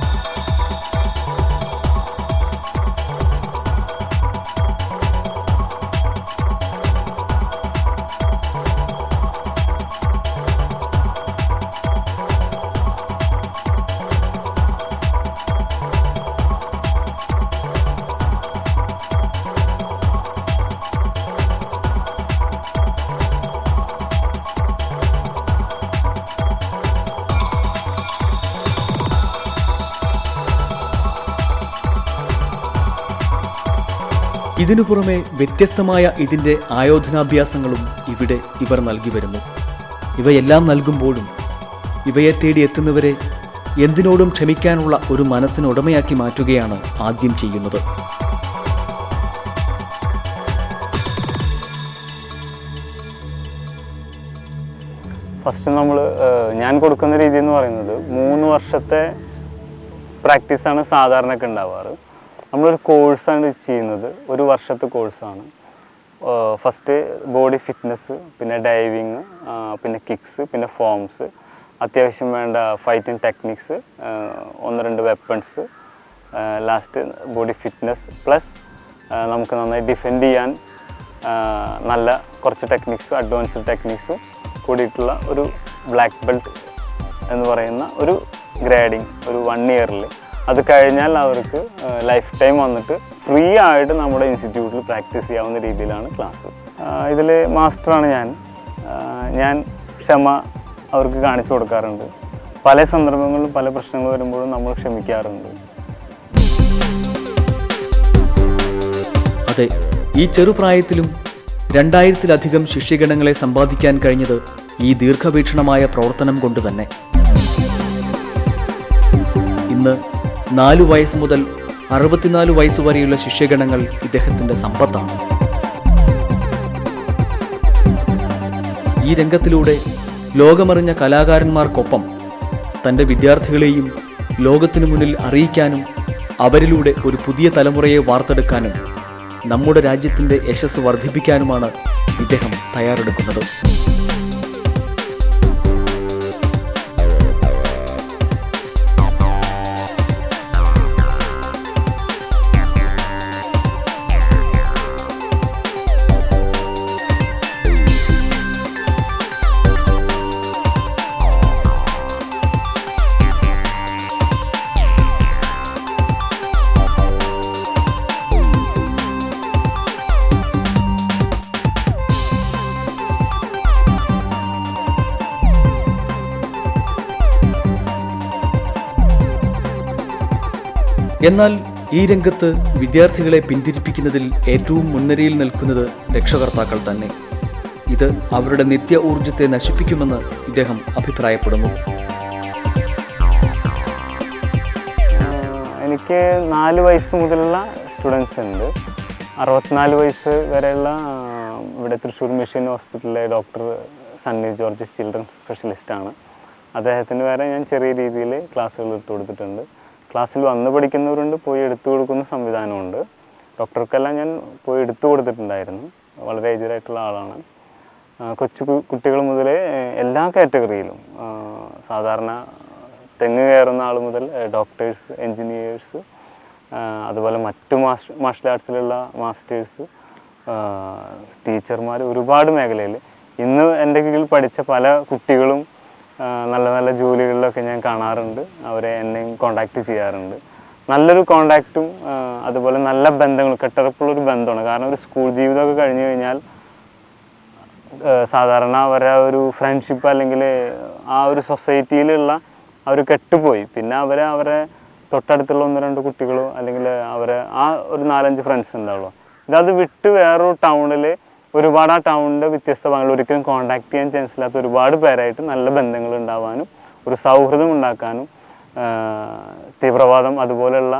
ഇതിനു പുറമെ വ്യത്യസ്തമായ ഇതിൻ്റെ ആയോധനാഭ്യാസങ്ങളും ഇവിടെ ഇവർ നൽകി വരുന്നു. ഇവയെല്ലാം നൽകുമ്പോഴും ഇവയെ തേടി എത്തുന്നവരെ എന്തിനോടും ക്ഷമിക്കാനുള്ള ഒരു മനസ്സിന് ഉടമയാക്കി മാറ്റുകയാണ് ആദ്യം ചെയ്യുന്നത്. ഫസ്റ്റ് ഞാൻ കൊടുക്കുന്ന രീതി എന്ന് പറയുന്നത് 3 വർഷത്തെ പ്രാക്ടീസാണ് സാധാരണയൊക്കെ ഉണ്ടാവാറ്. നമ്മളൊരു കോഴ്സാണ് ചെയ്യുന്നത്, 1 വർഷത്തെ കോഴ്സാണ്. ഫസ്റ്റ് ബോഡി ഫിറ്റ്നസ്, പിന്നെ ഡൈവിങ്, പിന്നെ കിക്സ്, പിന്നെ ഫോംസ്, അത്യാവശ്യം വേണ്ട fighting techniques, 1-2 weapons, last body fitness plus നമുക്ക് നന്നായി ഡിഫെൻഡ് ചെയ്യാൻ നല്ല കുറച്ച് ടെക്നിക്സും അഡ്വാൻസ്ഡ് ടെക്നിക്സും കൂടിയിട്ടുള്ള ഒരു ബ്ലാക്ക് ബെൽറ്റ് എന്ന് പറയുന്ന ഒരു ഗ്രേഡിങ് ഒരു 1 ഇയറിൽ. അത് കഴിഞ്ഞാൽ അവർക്ക് ലൈഫ് ടൈം വന്നിട്ട് ഫ്രീ ആയിട്ട് നമ്മുടെ ഇൻസ്റ്റിറ്റ്യൂട്ടിൽ പ്രാക്ടീസ് ചെയ്യാവുന്ന രീതിയിലാണ് ക്ലാസ്. ഇതിൽ മാസ്റ്ററാണ് ഞാൻ ക്ഷമ അവർക്ക് കാണിച്ചു കൊടുക്കാറുണ്ട്. പല സന്ദർഭങ്ങളിലും പല പ്രശ്നങ്ങൾ വരുമ്പോഴും നമ്മൾ ക്ഷമിക്കാറുണ്ട്. അതെ, ഈ ചെറുപ്രായത്തിലും 2000-ലധികം ശിഷ്യഗണങ്ങളെ സമ്പാദിക്കാൻ കഴിഞ്ഞത് ഈ ദീർഘവീക്ഷണമായ പ്രവർത്തനം കൊണ്ട് തന്നെ. ഇന്ന് 4 വയസ്സ് മുതൽ 64 വയസ്സ് വരെയുള്ള ശിഷ്യഗണങ്ങൾ ഇദ്ദേഹത്തിൻ്റെ സമ്പത്താണ്. ഈ രംഗത്തിലൂടെ ലോകമറിഞ്ഞ കലാകാരന്മാർക്കൊപ്പം തൻ്റെ വിദ്യാർത്ഥികളെയും ലോകത്തിനു മുന്നിൽ അറിയിക്കാനും അവരിലൂടെ ഒരു പുതിയ തലമുറയെ വാർത്തെടുക്കാനും നമ്മുടെ രാജ്യത്തിൻ്റെ യശസ് വർദ്ധിപ്പിക്കാനുമാണ് ഇദ്ദേഹം തയ്യാറെടുക്കുന്നത്. എന്നാൽ ഈ രംഗത്ത് വിദ്യാർത്ഥികളെ പിന്തിരിപ്പിക്കുന്നതിൽ ഏറ്റവും മുൻനിരയിൽ നിൽക്കുന്നത് രക്ഷകർത്താക്കൾ തന്നെ. ഇത് അവരുടെ നിത്യ ഊർജത്തെ നശിപ്പിക്കുമെന്ന് ഇദ്ദേഹം അഭിപ്രായപ്പെടുന്നു. എനിക്ക് 4 വയസ്സ് മുതലുള്ള സ്റ്റുഡൻസ് ഉണ്ട്. 64 വയസ്സ് വരെയുള്ള ഇവിടെ തൃശ്ശൂർ മിഷൻ ഹോസ്പിറ്റലിലെ ഡോക്ടർ സണ്ണി ജോർജ് ചിൽഡ്രൻസ് സ്പെഷ്യലിസ്റ്റാണ്. അദ്ദേഹത്തിന് വരെ ഞാൻ ചെറിയ രീതിയിൽ ക്ലാസ്സുകൾ എടുത്തു കൊടുത്തിട്ടുണ്ട്. ക്ലാസ്സിൽ വന്ന് പഠിക്കുന്നവരുണ്ട്, പോയി എടുത്തു കൊടുക്കുന്ന സംവിധാനമുണ്ട്. ഡോക്ടർക്കെല്ലാം ഞാൻ പോയി എടുത്തു കൊടുത്തിട്ടുണ്ടായിരുന്നു. വളരെ ഏജ്ഡായിട്ടുള്ള ആളാണ്. കുട്ടികൾ മുതൽ എല്ലാ കാറ്റഗറിയിലും, സാധാരണ തെങ്ങ് കയറുന്ന ആൾ മുതൽ ഡോക്ടേഴ്സ്, എൻജിനീയേഴ്സ്, അതുപോലെ മറ്റു മാർഷൽ ആർട്സിലുള്ള മാസ്റ്റേഴ്സ്, ടീച്ചർമാർ ഒരുപാട് മേഖലയിൽ ഇന്ന് എൻ്റെ കീഴിൽ പഠിച്ച പല കുട്ടികളും നല്ല നല്ല ജോലികളിലൊക്കെ ഞാൻ കാണാറുണ്ട്. അവരെ എന്നെയും കോണ്ടാക്ട് ചെയ്യാറുണ്ട്. നല്ലൊരു കോണ്ടാക്റ്റും അതുപോലെ നല്ല ബന്ധങ്ങളും കെട്ടുറപ്പുള്ളൊരു ബന്ധമാണ്. കാരണം ഒരു സ്കൂൾ ജീവിതമൊക്കെ കഴിഞ്ഞു കഴിഞ്ഞാൽ സാധാരണ അവരെ ഒരു ഫ്രണ്ട്ഷിപ്പ് അല്ലെങ്കിൽ ആ ഒരു സൊസൈറ്റിയിലുള്ള അവർ കെട്ടുപോയി. പിന്നെ അവരെ തൊട്ടടുത്തുള്ള 1-2 കുട്ടികളോ അല്ലെങ്കിൽ അവരെ ആ ഒരു 4-5 ഫ്രണ്ട്സ് ഉണ്ടാവുള്ളൂ. ഇതത് വിട്ട് വേറൊരു ടൗണിൽ ഒരുപാട് ആ ടൗണിൻ്റെ വ്യത്യസ്ത ഭാഗങ്ങൾ ഒരിക്കലും കോണ്ടാക്ട് ചെയ്യാൻ ചാൻസ് ഇല്ലാത്ത ഒരുപാട് പേരായിട്ട് നല്ല ബന്ധങ്ങൾ ഉണ്ടാവാനും ഒരു സൗഹൃദം ഉണ്ടാക്കാനും തീവ്രവാദം അതുപോലെയുള്ള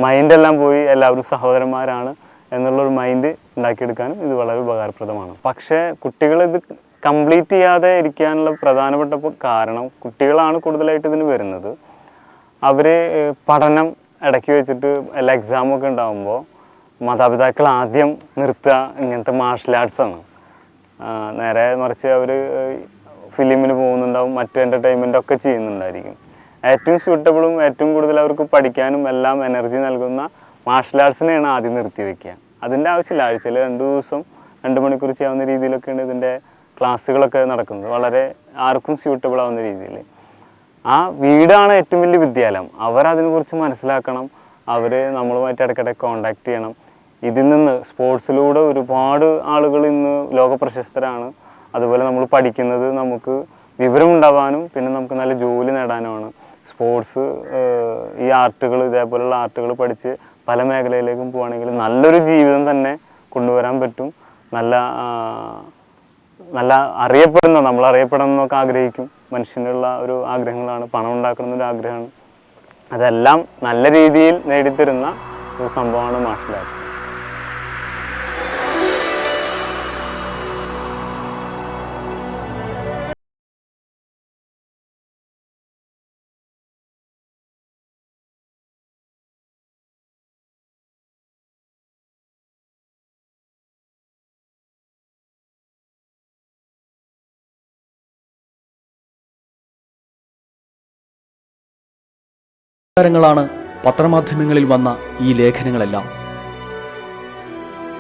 മൈൻഡെല്ലാം പോയി എല്ലാവരും സഹോദരന്മാരാണ് എന്നുള്ളൊരു മൈൻഡ് ഉണ്ടാക്കിയെടുക്കാനും ഇത് വളരെ ഉപകാരപ്രദമാണ്. പക്ഷേ കുട്ടികൾ ഇത് കംപ്ലീറ്റ് ചെയ്യാതെ ഇരിക്കാനുള്ള പ്രധാനപ്പെട്ട കാരണം കുട്ടികളാണ് കൂടുതലായിട്ട് ഇതിന് വരുന്നത്. അവർ പഠനം ഇടയ്ക്ക് വെച്ചിട്ട് എല്ലാ എക്സാമൊക്കെ ഉണ്ടാകുമ്പോൾ മാതാപിതാക്കൾ ആദ്യം നിർത്തുക ഇങ്ങനത്തെ മാർഷൽ ആർട്സാണ്. നേരെ മറിച്ച് അവർ ഫിലിമിന് പോകുന്നുണ്ടാവും, മറ്റു എൻ്റർടൈൻമെൻ്റ് ഒക്കെ ചെയ്യുന്നുണ്ടായിരിക്കും. ഏറ്റവും സ്യൂട്ടബിളും ഏറ്റവും കൂടുതൽ അവർക്ക് പഠിക്കാനും എല്ലാം എനർജി നൽകുന്ന മാർഷൽ ആർട്സിനെയാണ് ആദ്യം നിർത്തി വയ്ക്കുക. അതിൻ്റെ ആവശ്യമില്ല. ആഴ്ചയിൽ 2 ദിവസം 2 മണിക്കൂർ ചെയ്യാവുന്ന രീതിയിലൊക്കെയാണ് ഇതിൻ്റെ ക്ലാസ്സുകളൊക്കെ നടക്കുന്നത്. വളരെ ആർക്കും സ്യൂട്ടബിൾ ആവുന്ന രീതിയിൽ. ആ വീടാണ് ഏറ്റവും വലിയ വിദ്യാലയം. അവരതിനെക്കുറിച്ച് മനസ്സിലാക്കണം. അവർ നമ്മളുമായിട്ട് ഇടയ്ക്കിടയ്ക്ക് കോണ്ടാക്ട് ചെയ്യണം. ഇതിൽ നിന്ന് സ്പോർട്സിലൂടെ ഒരുപാട് ആളുകൾ ഇന്ന് ലോക പ്രശസ്തരാണ്. അതുപോലെ നമ്മൾ പഠിക്കുന്നത് നമുക്ക് വിവരമുണ്ടാവാനും പിന്നെ നമുക്ക് നല്ല ജോലി നേടാനുമാണ്. സ്പോർട്സ് ഈ ആർട്ടുകൾ ഇതേപോലെയുള്ള ആർട്ടുകൾ പഠിച്ച് പല മേഖലയിലേക്കും പോവുകയാണെങ്കിൽ നല്ലൊരു ജീവിതം തന്നെ കൊണ്ടുവരാൻ പറ്റും. നല്ല അറിയപ്പെടുന്ന നമ്മൾ അറിയപ്പെടണമെന്നൊക്കെ ആഗ്രഹിക്കും. മനുഷ്യനുള്ള ഒരു ആഗ്രഹങ്ങളാണ്. പണം ഉണ്ടാക്കണമെന്നൊരു ആഗ്രഹമാണ്. അതെല്ലാം നല്ല രീതിയിൽ നേടിത്തരുന്ന ഒരു സംഭവമാണ് മാർഷൽ ആർട്സ്. ാണ് പത്രമാധ്യമങ്ങളിൽ വന്ന ഈ ലേഖനങ്ങളെല്ലാം.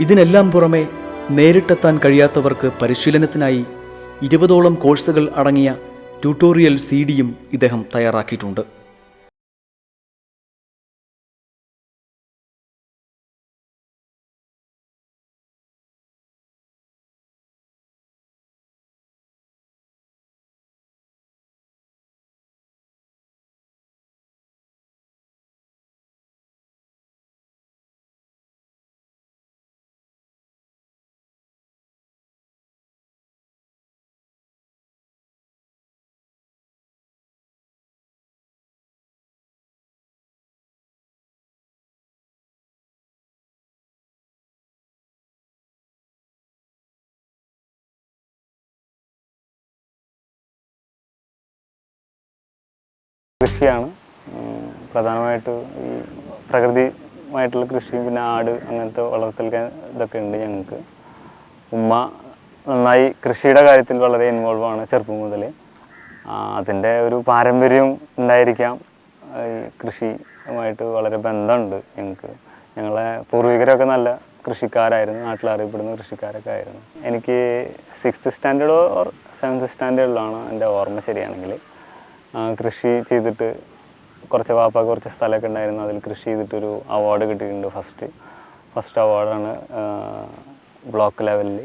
ഇതിനെല്ലാം പുറമെ നേരിട്ടെത്താൻ കഴിയാത്തവർക്ക് പരിശീലനത്തിനായി 20ഓളം കോഴ്സുകൾ അടങ്ങിയ ട്യൂട്ടോറിയൽ CD-യും ഇദ്ദേഹം തയ്യാറാക്കിയിട്ടുണ്ട്. കൃഷിയാണ് പ്രധാനമായിട്ട്. ഈ പ്രകൃതിയുമായിട്ടുള്ള കൃഷിയും പിന്നെ ആട് അങ്ങനത്തെ വളർത്തൽ ഇതൊക്കെ ഉണ്ട് ഞങ്ങൾക്ക്. ഉമ്മ നന്നായി കൃഷിയുടെ കാര്യത്തിൽ വളരെ ഇൻവോൾവ് ആണ് ചെറുപ്പം മുതൽ. അതിൻ്റെ ഒരു പാരമ്പര്യം ഉണ്ടായിരിക്കാം. ഈ കൃഷിയുമായിട്ട് വളരെ ബന്ധമുണ്ട് ഞങ്ങൾക്ക്. ഞങ്ങളെ പൂർവികരൊക്കെ നല്ല കൃഷിക്കാരായിരുന്നു, നാട്ടിൽ അറിയപ്പെടുന്ന കൃഷിക്കാരൊക്കെ ആയിരുന്നു. എനിക്ക് 6th സ്റ്റാൻഡേർഡോ 7th സ്റ്റാൻഡേർഡിലാണ് എൻ്റെ ഓർമ്മ ശരിയാണെങ്കിൽ. കൃഷി ചെയ്തിട്ട് കുറച്ച് സ്ഥലമൊക്കെ ഉണ്ടായിരുന്നു. അതിൽ കൃഷി ചെയ്തിട്ടൊരു അവാർഡ് കിട്ടിയിട്ടുണ്ട്. ഫസ്റ്റ് അവാർഡാണ് ബ്ലോക്ക് ലെവലിൽ.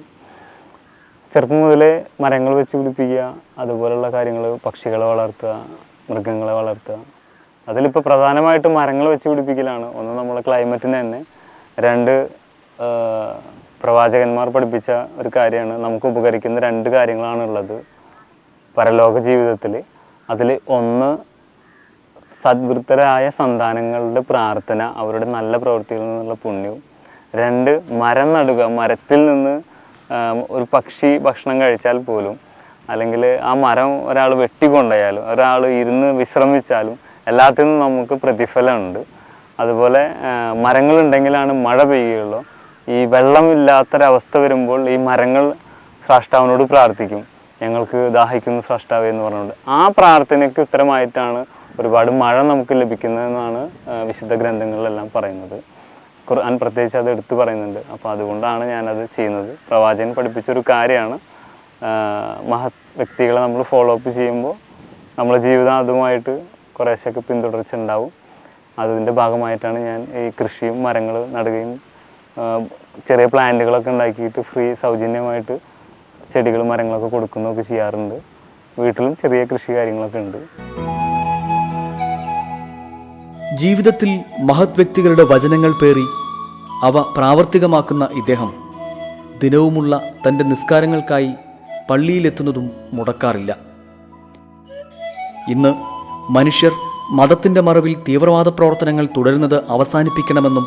ചെറുപ്പം മുതലേ മരങ്ങൾ വെച്ച് പിടിപ്പിക്കുക, അതുപോലുള്ള കാര്യങ്ങൾ, പക്ഷികളെ വളർത്തുക, മൃഗങ്ങളെ വളർത്തുക. അതിലിപ്പോൾ പ്രധാനമായിട്ടും മരങ്ങൾ വെച്ച് പിടിപ്പിക്കലാണ്. ഒന്ന് നമ്മളെ ക്ലൈമറ്റിന് തന്നെ, 2 പ്രവാചകന്മാർ പഠിപ്പിച്ച ഒരു കാര്യമാണ്. നമുക്ക് ഉപകരിക്കുന്ന 2 കാര്യങ്ങളാണുള്ളത് പരലോക ജീവിതത്തിൽ. അതിൽ ഒന്ന് സദ്വൃത്തരായ സന്താനങ്ങളുടെ പ്രാർത്ഥന, അവരുടെ നല്ല പ്രവൃത്തികളിൽ നിന്നുള്ള പുണ്യവും. 2 മരം നടുക. മരത്തിൽ നിന്ന് ഒരു പക്ഷി ഭക്ഷണം കഴിച്ചാൽ പോലും അല്ലെങ്കിൽ ആ മരം ഒരാൾ വെട്ടിക്കൊണ്ടായാലും ഒരാൾ ഇരുന്ന് വിശ്രമിച്ചാലും എല്ലാത്തിനും നമുക്ക് പ്രതിഫലമുണ്ട്. അതുപോലെ മരങ്ങളുണ്ടെങ്കിലാണ് മഴ പെയ്യുകയുള്ളൂ. ഈ വെള്ളമില്ലാത്തൊരവസ്ഥ വരുമ്പോൾ ഈ മരങ്ങൾ സ്രഷ്ടാവിനോട് പ്രാർത്ഥിക്കും, ഞങ്ങൾക്ക് ദാഹിക്കുന്ന സ്രഷ്ടാവേ എന്ന് പറഞ്ഞുകൊണ്ട്. ആ പ്രാർത്ഥനയ്ക്ക് ഉത്തരമായിട്ടാണ് ഒരുപാട് മഴ നമുക്ക് ലഭിക്കുന്നതെന്നാണ് വിശുദ്ധ ഗ്രന്ഥങ്ങളിലെല്ലാം പറയുന്നത്. ഖുർആൻ പ്രത്യേകിച്ച് അത് എടുത്തു പറയുന്നുണ്ട്. അപ്പോൾ അതുകൊണ്ടാണ് ഞാനത് ചെയ്യുന്നത്. പ്രവാചകൻ പഠിപ്പിച്ചൊരു കാര്യമാണ്. മഹത് വ്യക്തികളെ നമ്മൾ ഫോളോ അപ്പ് ചെയ്യുമ്പോൾ നമ്മുടെ ജീവിതം അതുമായിട്ട് കുറേശ്ശൊക്കെ പിന്തുടർച്ച ഉണ്ടാവും. അതിൻ്റെ ഭാഗമായിട്ടാണ് ഞാൻ ഈ കൃഷിയും മരങ്ങൾ നടുകയും ചെറിയ പ്ലാന്റുകളൊക്കെ ഉണ്ടാക്കിയിട്ട് ഫ്രീ സൗജന്യമായിട്ട് ചെടികളും മരങ്ങളൊക്കെ കൊടുക്കുന്നതൊക്കെ ചെയ്യാറുണ്ട്. വീട്ടിലും ചെറിയ കൃഷി കാര്യങ്ങളൊക്കെ ഉണ്ട്. ജീവിതത്തിൽ മഹത് വ്യക്തികളുടെ വചനങ്ങൾ പേറി അവ പ്രാവർത്തികമാക്കുന്ന ഇദ്ദേഹം ദിനവുമുള്ള തൻ്റെ നിസ്കാരങ്ങൾക്കായി പള്ളിയിലെത്തുന്നതും മുടക്കാറില്ല. ഇന്ന് മനുഷ്യർ മതത്തിൻ്റെ മറവിൽ തീവ്രവാദ പ്രവർത്തനങ്ങൾ തുടരുന്നത് അവസാനിപ്പിക്കണമെന്നും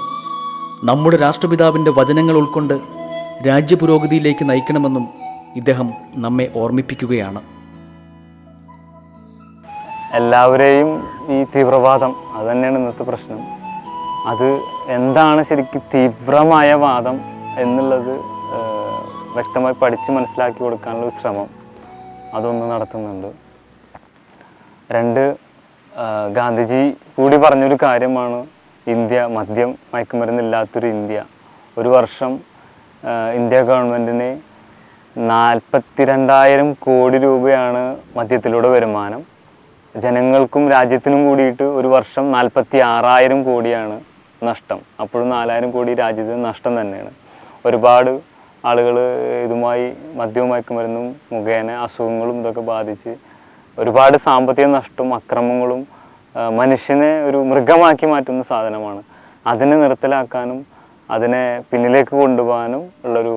നമ്മുടെ രാഷ്ട്രപിതാവിൻ്റെ വചനങ്ങൾ ഉൾക്കൊണ്ട് രാജ്യപുരോഗതിയിലേക്ക് നയിക്കണമെന്നും ഇദ്ദേഹം നമ്മെ ഓർമ്മിപ്പിക്കുകയാണ്. എല്ലാവരെയും ഈ തീവ്രവാദം അത് തന്നെയാണ് ഇന്നത്തെ പ്രശ്നം. അത് എന്താണ് ശരിക്കും തീവ്രമായ വാദം എന്നുള്ളത് വ്യക്തമായി പഠിച്ച് മനസ്സിലാക്കി കൊടുക്കാനുള്ള ഒരു ശ്രമം അതൊന്ന് നടത്തുന്നുണ്ട്. 2, ഗാന്ധിജി കൂടി പറഞ്ഞൊരു കാര്യമാണ് ഇന്ത്യ മദ്യം മയക്കുമരുന്നില്ലാത്തൊരു ഇന്ത്യ. ഒരു വർഷം ഇന്ത്യ ഗവൺമെൻറ്റിന് 42,000 കോടി രൂപയാണ് മദ്യത്തിലൂടെ വരുമാനം. ജനങ്ങൾക്കും രാജ്യത്തിനും കൂടിയിട്ട് ഒരു വർഷം 46,000 കോടിയാണ് നഷ്ടം. അപ്പോഴും 4,000 കോടി രാജ്യത്തിന് നഷ്ടം തന്നെയാണ്. ഒരുപാട് ആളുകൾ ഇതുമായി മദ്യവും മയക്കുമരുന്നും മുഖേന അസുഖങ്ങളും ഇതൊക്കെ ബാധിച്ച് ഒരുപാട് സാമ്പത്തിക നഷ്ടവും അക്രമങ്ങളും മനുഷ്യനെ ഒരു മൃഗമാക്കി മാറ്റുന്ന സാധനമാണ്. അതിനെ നിർത്തലാക്കാനും അതിനെ പിന്നിലേക്ക് കൊണ്ടുപോകാനും ഉള്ളൊരു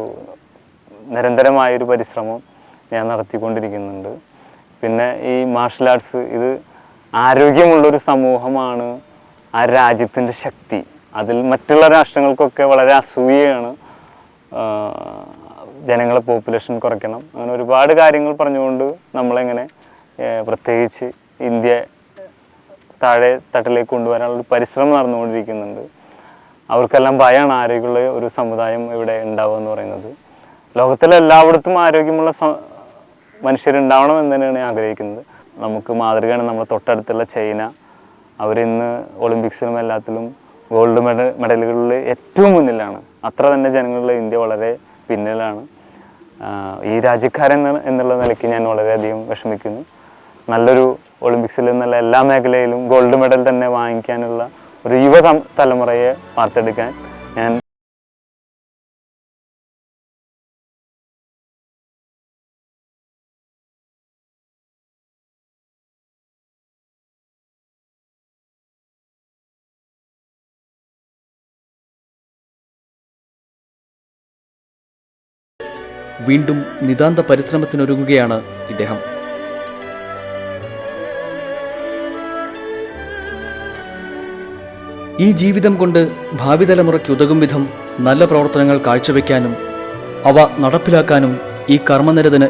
നിരന്തരമായൊരു പരിശ്രമം ഞാൻ നടത്തിക്കൊണ്ടിരിക്കുന്നുണ്ട്. പിന്നെ ഈ മാർഷൽ ആർട്സ് ഇത് ആരോഗ്യമുള്ളൊരു സമൂഹമാണ് ആ രാജ്യത്തിൻ്റെ ശക്തി. അതിൽ മറ്റുള്ള രാഷ്ട്രങ്ങൾക്കൊക്കെ വളരെ അസൂയയാണ്. ജനങ്ങളെ പോപ്പുലേഷൻ കുറയ്ക്കണം, അങ്ങനെ ഒരുപാട് കാര്യങ്ങൾ പറഞ്ഞുകൊണ്ട് നമ്മളെങ്ങനെ പ്രത്യേകിച്ച് ഇന്ത്യ താഴെ തട്ടിലേക്ക് കൊണ്ടുവരാനുള്ള പരിശ്രമം നടന്നുകൊണ്ടിരിക്കുന്നുണ്ട്. അവർക്കെല്ലാം ഭയമാണ് ആരോഗ്യമുള്ള ഒരു സമുദായം ഇവിടെ ഉണ്ടാവുക എന്ന് പറയുന്നത്. ലോകത്തിലെ എല്ലായിടത്തും ആരോഗ്യമുള്ള മനുഷ്യരുണ്ടാവണം എന്ന് തന്നെയാണ് ആഗ്രഹിക്കുന്നത്. നമുക്ക് മാതൃകയാണ് നമ്മുടെ തൊട്ടടുത്തുള്ള ചൈന. അവരിന്ന് ഒളിമ്പിക്സിലും എല്ലാത്തിലും ഗോൾഡ് മെഡലുകളിൽ ഏറ്റവും മുന്നിലാണ്. അത്ര തന്നെ ജനങ്ങളുടെ ഇന്ത്യ വളരെ പിന്നിലാണ്. ഈ രാജ്യക്കാരൻ എന്നുള്ള നിലയ്ക്ക് ഞാൻ വളരെയധികം വിഷമിക്കുന്നു. നല്ലൊരു ഒളിമ്പിക്സിൽ നിന്നുള്ള എല്ലാ മേഖലയിലും ഗോൾഡ് മെഡൽ തന്നെ വാങ്ങിക്കാനുള്ള ഒരു യുവ തലമുറയെ വാർത്തെടുക്കാൻ ഞാൻ വീണ്ടും നിതാന്ത പരിശ്രമത്തിനൊരുങ്ങുകയാണ് ഇദ്ദേഹം. ഈ ജീവിതം കൊണ്ട് ഭാവി തലമുറയ്ക്ക് ഉതകും വിധം നല്ല പ്രവർത്തനങ്ങൾ കാഴ്ചവെക്കാനും അവ നടപ്പിലാക്കാനും ഈ കർമ്മനിരതന്